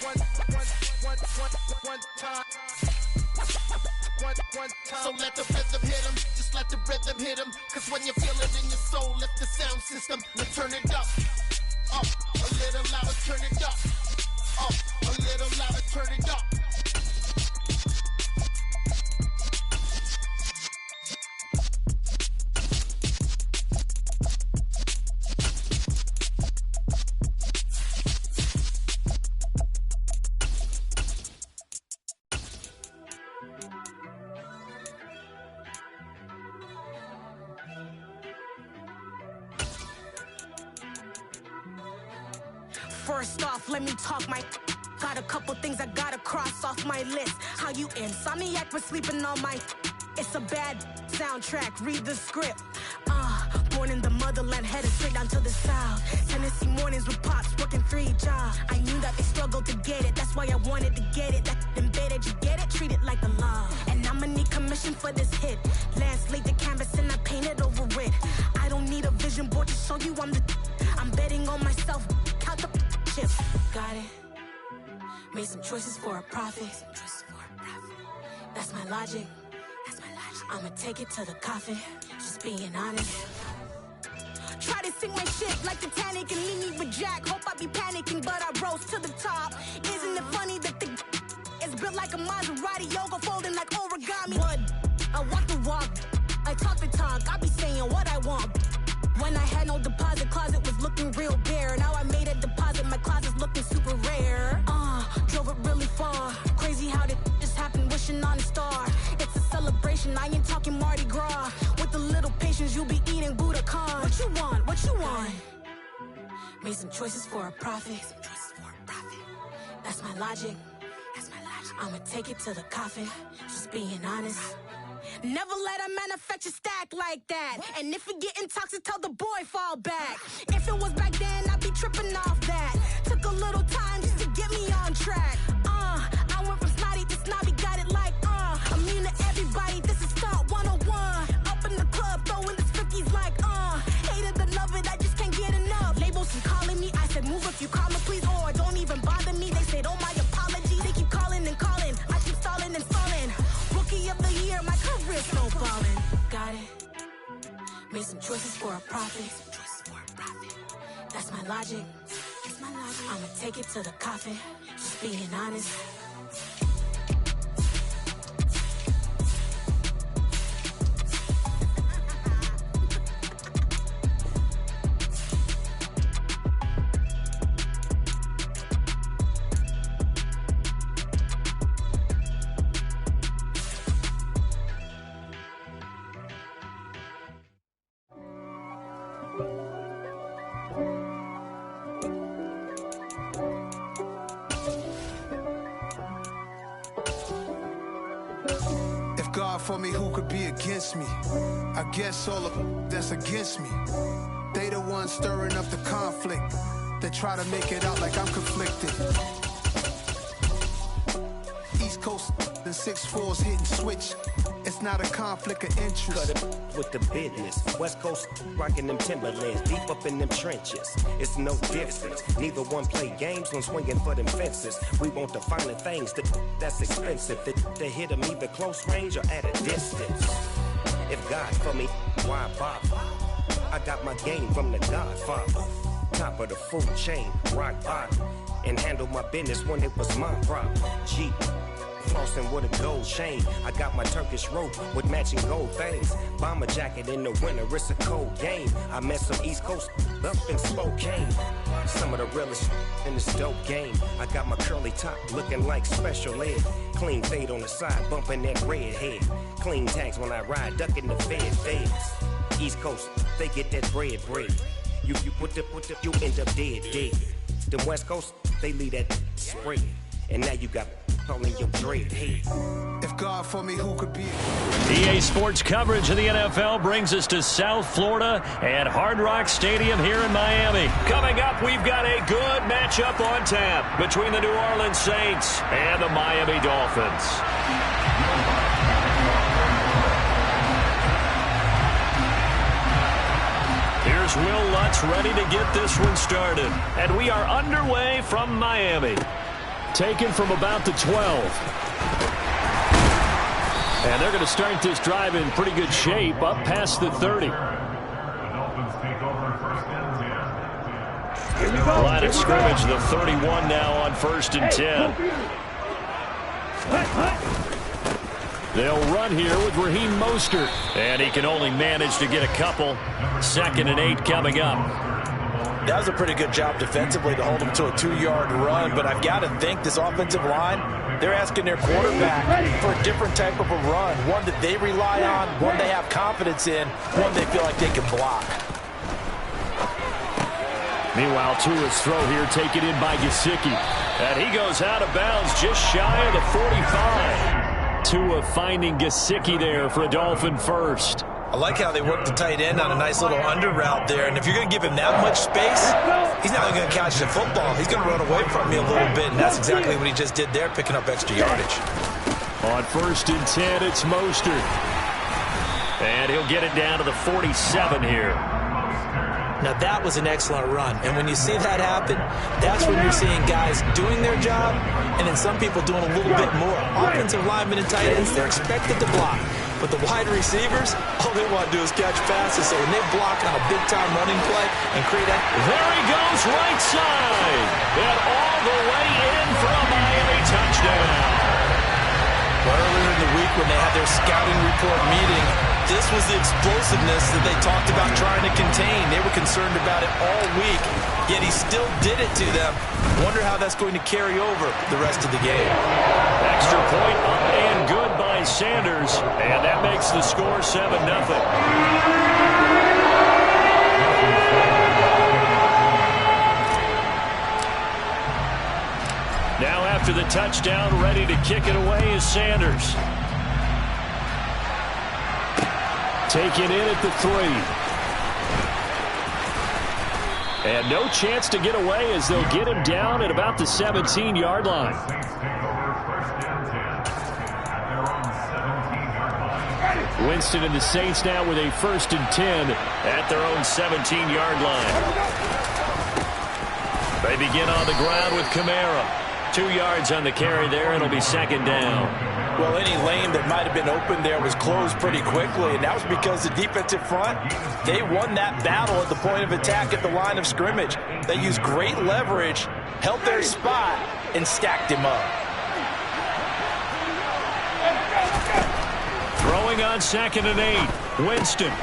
one time. So let the rhythm hit him, just let the rhythm hit him. Cause when you feel it in your soul, lift the sound system. Now turn it up, a little louder, turn it up. A little louder, turn it up. First off, let me talk my. Got a couple things I gotta cross off my list. How you insomniac for sleeping on my. It's a bad soundtrack, read the script. Born in the motherland, headed straight down to the south. Tennessee mornings with pops, working 3 jobs. I knew that they struggled to get it, that's why I wanted to get it. That embedded, you get it? Treat it like the law. And I'ma need commission for this hit. Lance laid the canvas and I painted over it. I don't need a vision board to show you I'm betting on myself, count the chips. Got it. Made some choices for a profit. That's my logic. I'ma take it to the coffin, just being honest. Try to sing my shit like Titanic and leave me with Jack. Hope I be panicking, but I rose to the top. Isn't it funny that the is built like a Maserati, yoga folding like origami? What? I walk the walk, I talk the talk, I be saying what I want. When I had no deposit, closet was looking real bare. Now I made a deposit, my closet's looking super rare. Drove it really far. Crazy how did just happen, wishing on a star. It's a celebration, I ain't talking Mardi Gras. With a little patience, you'll be eating Budokan. What you want? What you want? Made some choices for a profit. That's my logic. I'ma take it to the coffin, just being honest. Never let a manufacture stack like that. And if it getting toxic, tell the boy fall back. If it was back then, I'd be tripping off that. Took a little time just to get me on track. I went from snotty to snobby, got it like immune to everybody, this is Stunt 101. Up in the club, throwing this 50s like hate it or love it, I just can't get enough. Labels keep calling me, I said move if you call me please, or don't even bother me. They said oh my apologies, they keep calling and calling, I keep stalling and stalling. Rookie of the year, my career snowballing. Got it. Made some choices for a profit. That's my logic. I'ma take it to the coffin, just being honest. For me, who could be against me? I guess all of that's against me. They the ones stirring up the conflict. They try to make it out like I'm conflicted. East Coast and 6'4s hitting switch. It's not a conflict of interest. Cut it with the business. West Coast rocking them Timberlands, deep up in them trenches. It's no difference. Neither one play games when swinging for them fences. We want the finer things that's expensive. That hit them either close range or at a distance. If God for me, why bother? I got my game from the Godfather. Top of the food chain, rock bottom. And handle my business when it was my problem. G. Flossing with a gold chain. I got my Turkish rope with matching gold things. Bomber jacket in the winter, it's a cold game. I met some East Coast up in Spokane. Some of the realest in this dope game. I got my curly top looking like special ed. Clean fade on the side, bumping that red head. Clean tags when I ride, ducking the feds. East Coast, they get that bread. You you end up dead. The West Coast, they leave that spread. And now you got calling your dread head. If God for me, who could be? EA Sports coverage of the NFL brings us to South Florida at Hard Rock Stadium here in Miami. Coming up, we've got a good matchup on tap between the New Orleans Saints and the Miami Dolphins. Here's Will Lutz ready to get this one started. And we are underway from Miami. Taken from about the 12. And they're going to start this drive in pretty good shape up past the 30. Line of scrimmage, the 31 now on 1st and 10. They'll run here with Raheem Mostert. And he can only manage to get a couple. 2nd and 8 coming up. That was a pretty good job defensively to hold them to a 2-yard run, but I've got to think this offensive line, they're asking their quarterback for a different type of a run, one that they rely on, one they have confidence in, one they feel like they can block. Meanwhile, Tua's throw here taken in by Gesicki. And he goes out of bounds just shy of the 45. Tua finding Gesicki there for a Dolphin first. I like how they work the tight end on a nice little under route there. And if you're going to give him that much space, he's not only going to catch the football, he's going to run away from me a little bit. And that's exactly what he just did there, picking up extra yardage. On 1st and 10, it's Mostert. And he'll get it down to the 47 here. Now, that was an excellent run. And when you see that happen, that's when you're seeing guys doing their job and then some people doing a little bit more. Offensive linemen and tight ends, they're expected to block. But the wide receivers, all they want to do is catch passes. So when they block on a big-time running play and create that... There he goes, right side. And all the way in for a Miami touchdown. Earlier in the week when they had their scouting report meeting, this was the explosiveness that they talked about trying to contain. They were concerned about it all week, yet he still did it to them. Wonder how that's going to carry over the rest of the game. Extra point up and good by Sanders, and that makes the score 7-0. Now after the touchdown, ready to kick it away is Sanders. Taken in at the 3. And no chance to get away as they'll get him down at about the 17-yard line. Winston and the Saints now with a 1st and 10 at their own 17-yard line. They begin on the ground with Kamara. 2 yards on the carry there, and it'll be 2nd down. Well, any lane that might have been open there was closed pretty quickly, and that was because the defensive front, they won that battle at the point of attack at the line of scrimmage. They used great leverage, held their spot, and stacked him up. Throwing on 2nd and 8. Winston.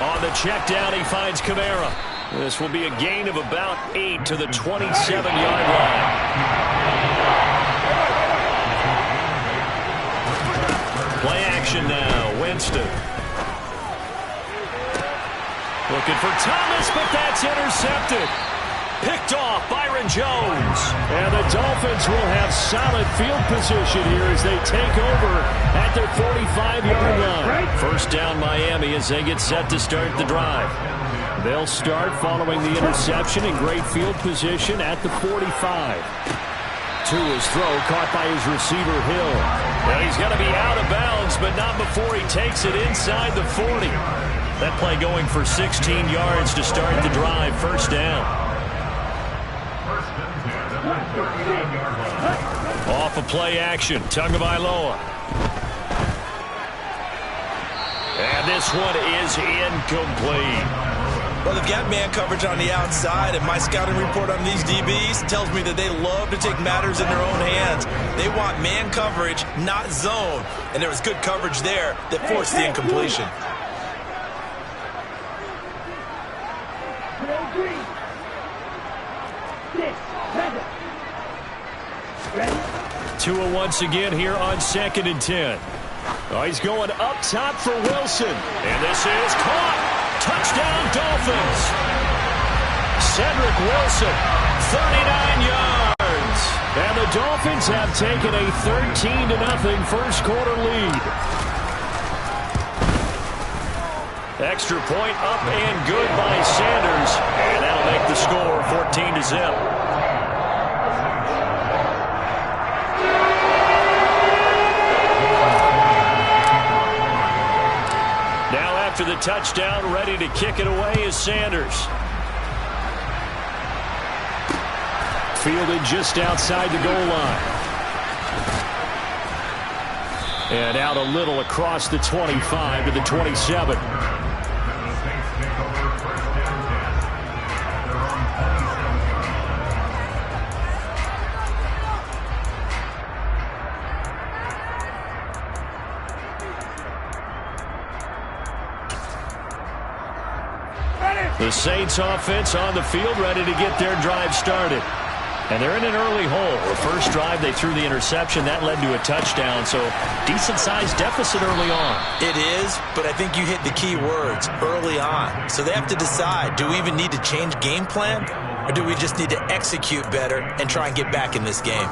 On the check down, he finds Kamara. This will be a gain of about 8 to the 27-yard line. Play action now, Winston. Looking for Thomas, but that's intercepted. Picked off Byron Jones. And the Dolphins will have solid field position here as they take over at their 45-yard line. 1st down Miami as they get set to start the drive. They'll start following the interception in great field position at the 45. Tua's throw caught by his receiver, Hill. Now he's going to be out of bounds, but not before he takes it inside the 40. That play going for 16 yards to start the drive. 1st down. Off of play action, Tagovailoa. And this one is incomplete. Well, they've got man coverage on the outside, and my scouting report on these DBs tells me that they love to take matters in their own hands. They want man coverage, not zone. And there was good coverage there that forced the incompletion. Tua once again here on 2nd and 10. Oh, he's going up top for Wilson. And this is caught. Touchdown, Dolphins. Cedric Wilson, 39 yards. And the Dolphins have taken a 13-0 first quarter lead. Extra point up and good by Sanders. And that'll make the score 14-0. After the touchdown, ready to kick it away is Sanders. Fielded just outside the goal line. And out a little across the 25 to the 27. The Saints offense on the field ready to get their drive started. And they're in an early hole. The first drive, they threw the interception. That led to a touchdown, so decent-sized deficit early on. It is, but I think you hit the key words, early on. So they have to decide, do we even need to change game plan? or do we just need to execute better and try and get back in this game?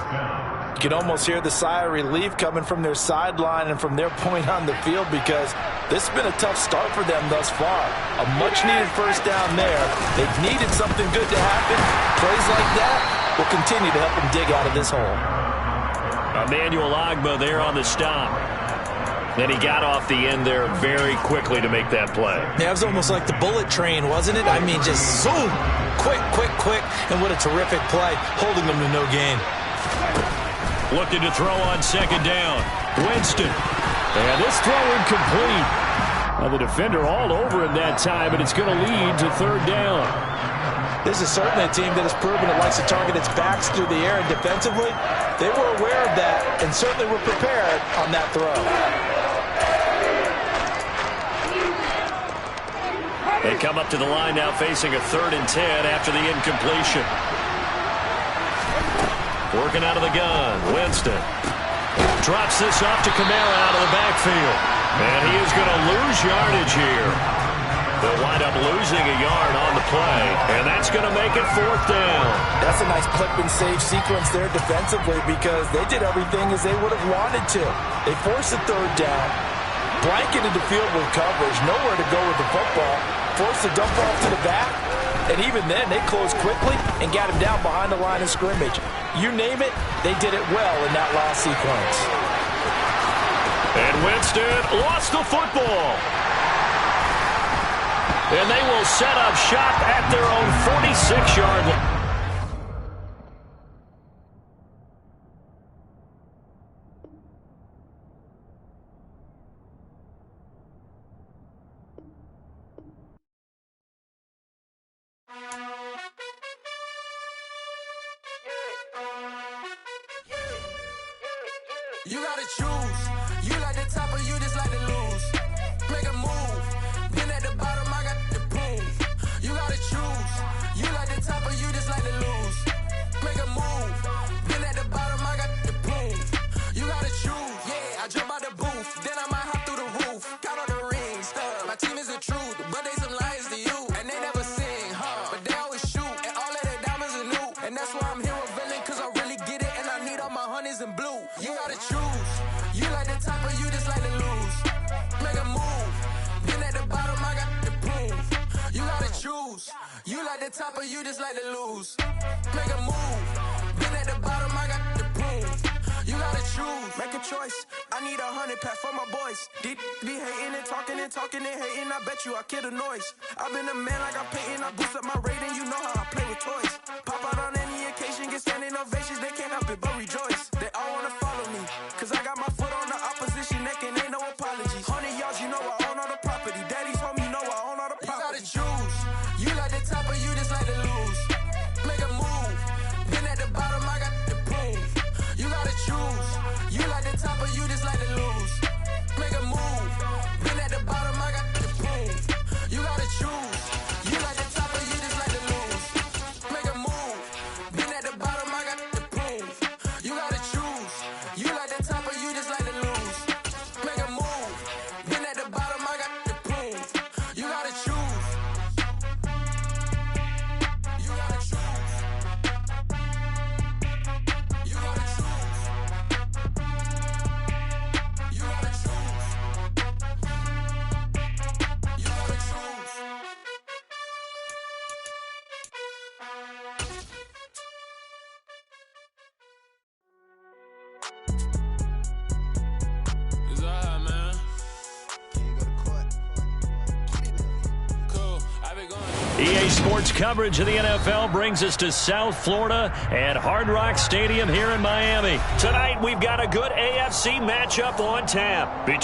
You can almost hear the sigh of relief coming from their sideline and from their point on the field, because this has been a tough start for them thus far. A much-needed first down there. They've needed something good to happen. Plays like that will continue to help them dig out of this hole. Emmanuel Ogbah there on the stop. Then he got off the end there very quickly to make that play. Yeah, it was almost like the bullet train, wasn't it? I mean, just zoom, quick, and what a terrific play, holding them to no gain. Looking to throw on second down. Winston. And this throw incomplete. Well, the defender all over him that time, and it's going to lead to third down. This is certainly a team that has proven it likes to target its backs through the air, and defensively, they were aware of that and certainly were prepared on that throw. They come up to the line now facing a 3rd and 10 after the incompletion. Working out of the gun, Winston. Drops this off to Kamara out of the backfield. And he is going to lose yardage here. They'll wind up losing a yard on the play, and that's going to make it 4th down. That's a nice clip and save sequence there defensively, because they did everything as they would have wanted to. They forced the 3rd down, blanketed the field with coverage, nowhere to go with the football, forced the dump off to the back, and even then they closed quickly and got him down behind the line of scrimmage. You name it, they did it well in that last sequence. And Winston lost the football. And they will set up shop at their own 46-yard line. You gotta choose. You like the top or you just like to lose. Make a move. Been at the bottom, I got the boom. You gotta choose. You like the top or you just like to lose. Make a move. Been at the bottom, I got the boom. You gotta choose. Yeah, I jump out the booth. Then I might hop through the roof. Count all the rings. My team is the truth, but they some liars to you. And they never sing, but they always shoot. And all of their diamonds are new. And that's why I'm here with Villain, cause I really get it. And I need all my honeys in blue. You gotta choose. You like the top or you just like to lose. Make a move. Been at the bottom, I got the boom. You gotta choose. You like the top or you just like to lose. Make a move. Been at the bottom, I got the boom. You gotta choose. Make a choice. I need 100 pack for my boys. Deep be hating and talking and hating. I bet you I kill the noise. I've been a man like I'm painting. I boost up my rating. You know how I play with toys. Pop out on any occasion, get standing ovations. They can't help it but rejoice. They all wanna follow me, cause I got my foot on the opposition neck and ain't no apologies. 100 yards, you know I own all the property. Daddy's home, you know I own all the property. You gotta choose. You like the top or you just like to lose. Make a move. Been at the bottom, I got the boom. You gotta choose. You like the top or you just like to lose. Make a move. Been at the bottom, I got the boom. You gotta choose. You like the top or you just like to lose. Make a move. Been at the bottom, I got the boom. You gotta choose. You like the top or you just like to lose. Make a move. Been at the bottom, I got the boom. You gotta choose. You gotta choose. You gotta choose. You gotta choose. You gotta choose. It's alright, man. Cool. I been going. EA Sports coverage of the NFL brings us to South Florida at Hard Rock Stadium here in Miami. Tonight, we've got a good AFC matchup on tap between